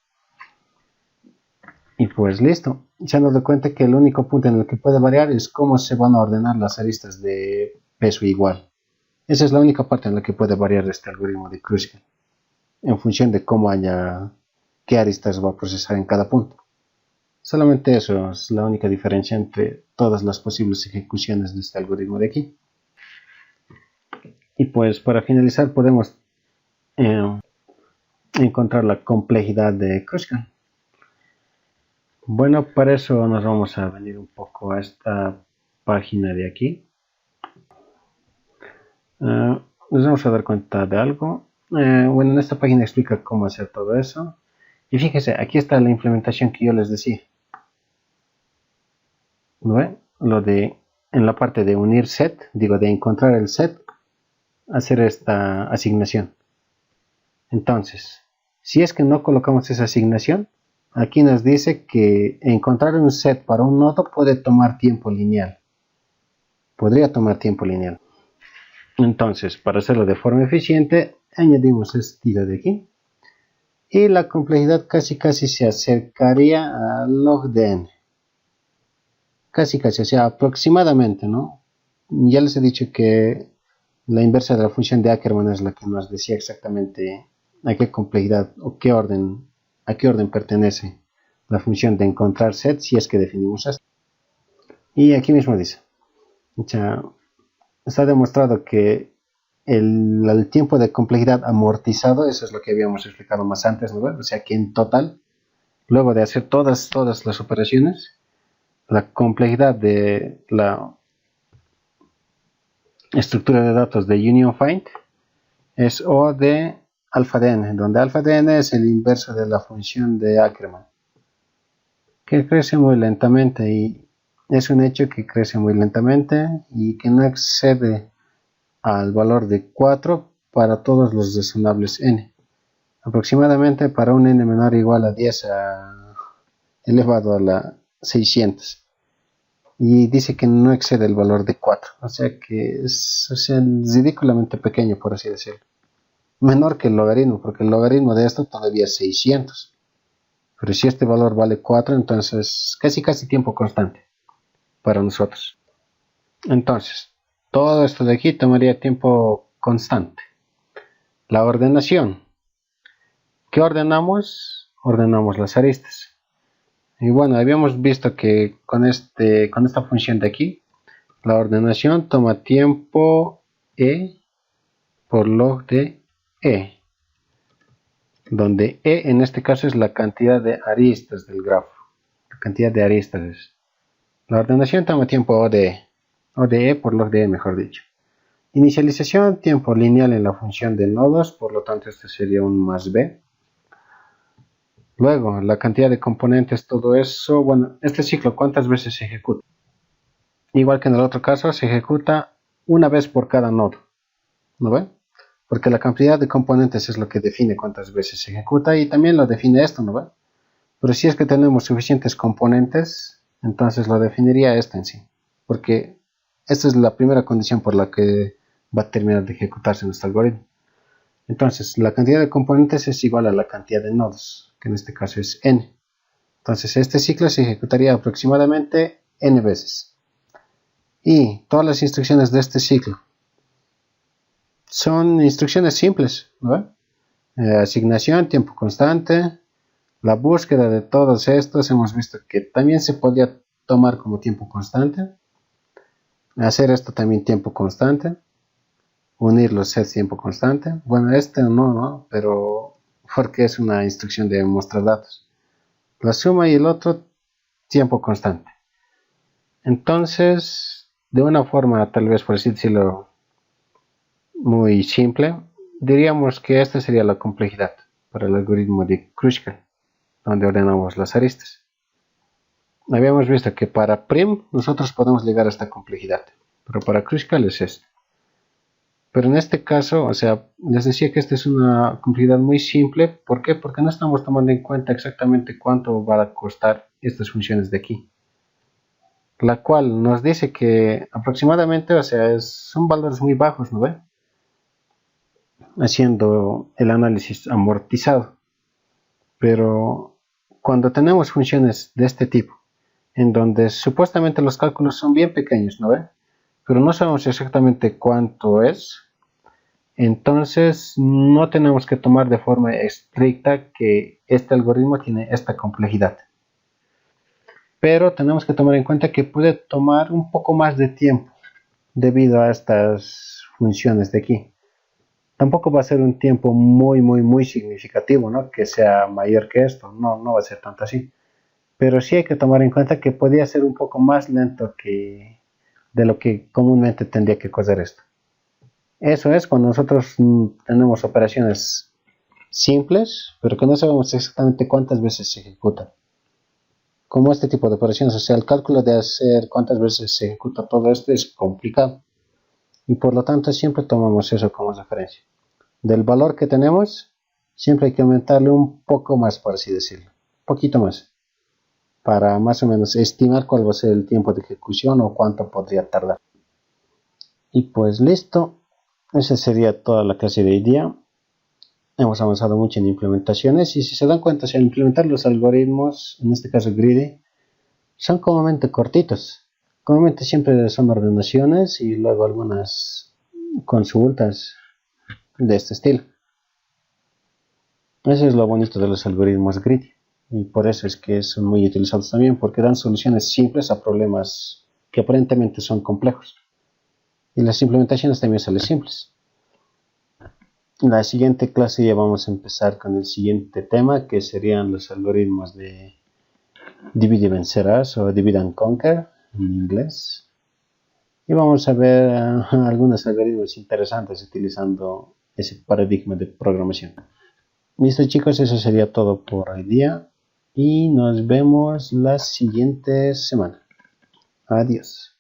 Y pues listo, se han dado cuenta que el único punto en el que puede variar es cómo se van a ordenar las aristas de peso igual. Esa es la única parte en la que puede variar este algoritmo de Kruskal, en función de cómo haya, qué aristas va a procesar en cada punto. Solamente eso es la única diferencia entre todas las posibles ejecuciones de este algoritmo de aquí. Y pues para finalizar podemos encontrar la complejidad de Kruskal. Bueno, para eso nos vamos a venir un poco a esta página de aquí. Nos vamos a dar cuenta de algo. Bueno, en esta página explica cómo hacer todo eso. Y fíjese, aquí está la implementación que yo les decía. ¿No ve? Lo de en la parte de unir set, digo de encontrar el set, hacer esta asignación. Entonces, si es que no colocamos esa asignación, aquí nos dice que encontrar un set para un nodo puede tomar tiempo lineal. Podría tomar tiempo lineal. Entonces, para hacerlo de forma eficiente, añadimos este estilo de aquí. Y la complejidad casi se acercaría a log de n. Casi, o sea, aproximadamente, ¿no? Ya les he dicho que la inversa de la función de Ackermann es la que nos decía exactamente a qué complejidad o a qué orden pertenece la función de encontrar set si es que definimos esto. Y aquí mismo dice, o sea, está demostrado que el tiempo de complejidad amortizado, eso es lo que habíamos explicado más antes, ¿no? O sea que en total, luego de hacer todas las operaciones, la complejidad de la estructura de datos de Union Find es O de alfa de n, donde alfa de n es el inverso de la función de Ackermann, que crece muy lentamente y es un hecho que crece muy lentamente y que no excede al valor de 4 para todos los razonables n. Aproximadamente para un n menor o igual a 10 elevado a la 600. Y dice que no excede el valor de 4, o sea que es ridículamente pequeño, por así decirlo. Menor que el logaritmo, porque el logaritmo de esto todavía es 600. Pero si este valor vale 4, entonces casi tiempo constante para nosotros. Entonces, todo esto de aquí tomaría tiempo constante. La ordenación. ¿Qué ordenamos? Ordenamos las aristas. Y bueno, habíamos visto que con esta función de aquí, la ordenación toma tiempo e por log de e, donde e en este caso es la cantidad de aristas del grafo. La cantidad de aristas. La ordenación toma tiempo o de e por log de e, mejor dicho. Inicialización, tiempo lineal en la función de nodos, por lo tanto este sería un más b. Luego, la cantidad de componentes, todo eso. Bueno, este ciclo, ¿cuántas veces se ejecuta? Igual que en el otro caso, se ejecuta una vez por cada nodo. ¿No ven? Porque la cantidad de componentes es lo que define cuántas veces se ejecuta y también lo define esto, ¿no ven? Pero si es que tenemos suficientes componentes, entonces lo definiría esto en sí. Porque esta es la primera condición por la que va a terminar de ejecutarse nuestro algoritmo. Entonces, la cantidad de componentes es igual a la cantidad de nodos, que en este caso es n. Entonces, este ciclo se ejecutaría aproximadamente n veces. Y todas las instrucciones de este ciclo son instrucciones simples, ¿no? Asignación, tiempo constante, la búsqueda de todos estos, hemos visto que también se podría tomar como tiempo constante. Hacer esto también tiempo constante. Unir los sets tiempo constante. Bueno, este no, pero porque es una instrucción de mostrar datos. La suma y el otro tiempo constante. Entonces, de una forma tal vez por así decirlo muy simple, diríamos que esta sería la complejidad para el algoritmo de Kruskal, donde ordenamos las aristas. Habíamos visto que para prim nosotros podemos llegar a esta complejidad, pero para Kruskal es esto. Pero en este caso, o sea, les decía que esta es una complejidad muy simple. ¿Por qué? Porque no estamos tomando en cuenta exactamente cuánto van a costar estas funciones de aquí. La cual nos dice que aproximadamente, o sea, son valores muy bajos, ¿no ve? Haciendo el análisis amortizado. Pero cuando tenemos funciones de este tipo, en donde supuestamente los cálculos son bien pequeños, ¿no ve? Pero no sabemos exactamente cuánto es. Entonces no tenemos que tomar de forma estricta que este algoritmo tiene esta complejidad. Pero tenemos que tomar en cuenta que puede tomar un poco más de tiempo debido a estas funciones de aquí. Tampoco va a ser un tiempo muy significativo, ¿no? Que sea mayor que esto. No va a ser tanto así. pero sí hay que tomar en cuenta que podría ser un poco más lento que de lo que comúnmente tendría que correr esto. Eso es cuando nosotros tenemos operaciones simples, pero que no sabemos exactamente cuántas veces se ejecutan. Como este tipo de operaciones, o sea, el cálculo de hacer cuántas veces se ejecuta todo esto es complicado. Y por lo tanto siempre tomamos eso como referencia. Del valor que tenemos, siempre hay que aumentarle un poco más, por así decirlo. Un poquito más. Para más o menos estimar cuál va a ser el tiempo de ejecución o cuánto podría tardar. Y pues listo. Esa sería toda la clase de hoy día. Hemos avanzado mucho en implementaciones y si se dan cuenta, al implementar los algoritmos, en este caso Greedy, son comúnmente cortitos. Comúnmente siempre son ordenaciones y luego algunas consultas de este estilo. Eso es lo bonito de los algoritmos Greedy y por eso es que son muy utilizados también, porque dan soluciones simples a problemas que aparentemente son complejos. Y las implementaciones también salen simples. En la siguiente clase ya vamos a empezar con el siguiente tema, que serían los algoritmos de Divide y Vencerás o Divide and Conquer en inglés. Y vamos a ver algunos algoritmos interesantes utilizando ese paradigma de programación. Listo chicos, eso sería todo por hoy día y nos vemos la siguiente semana. Adiós.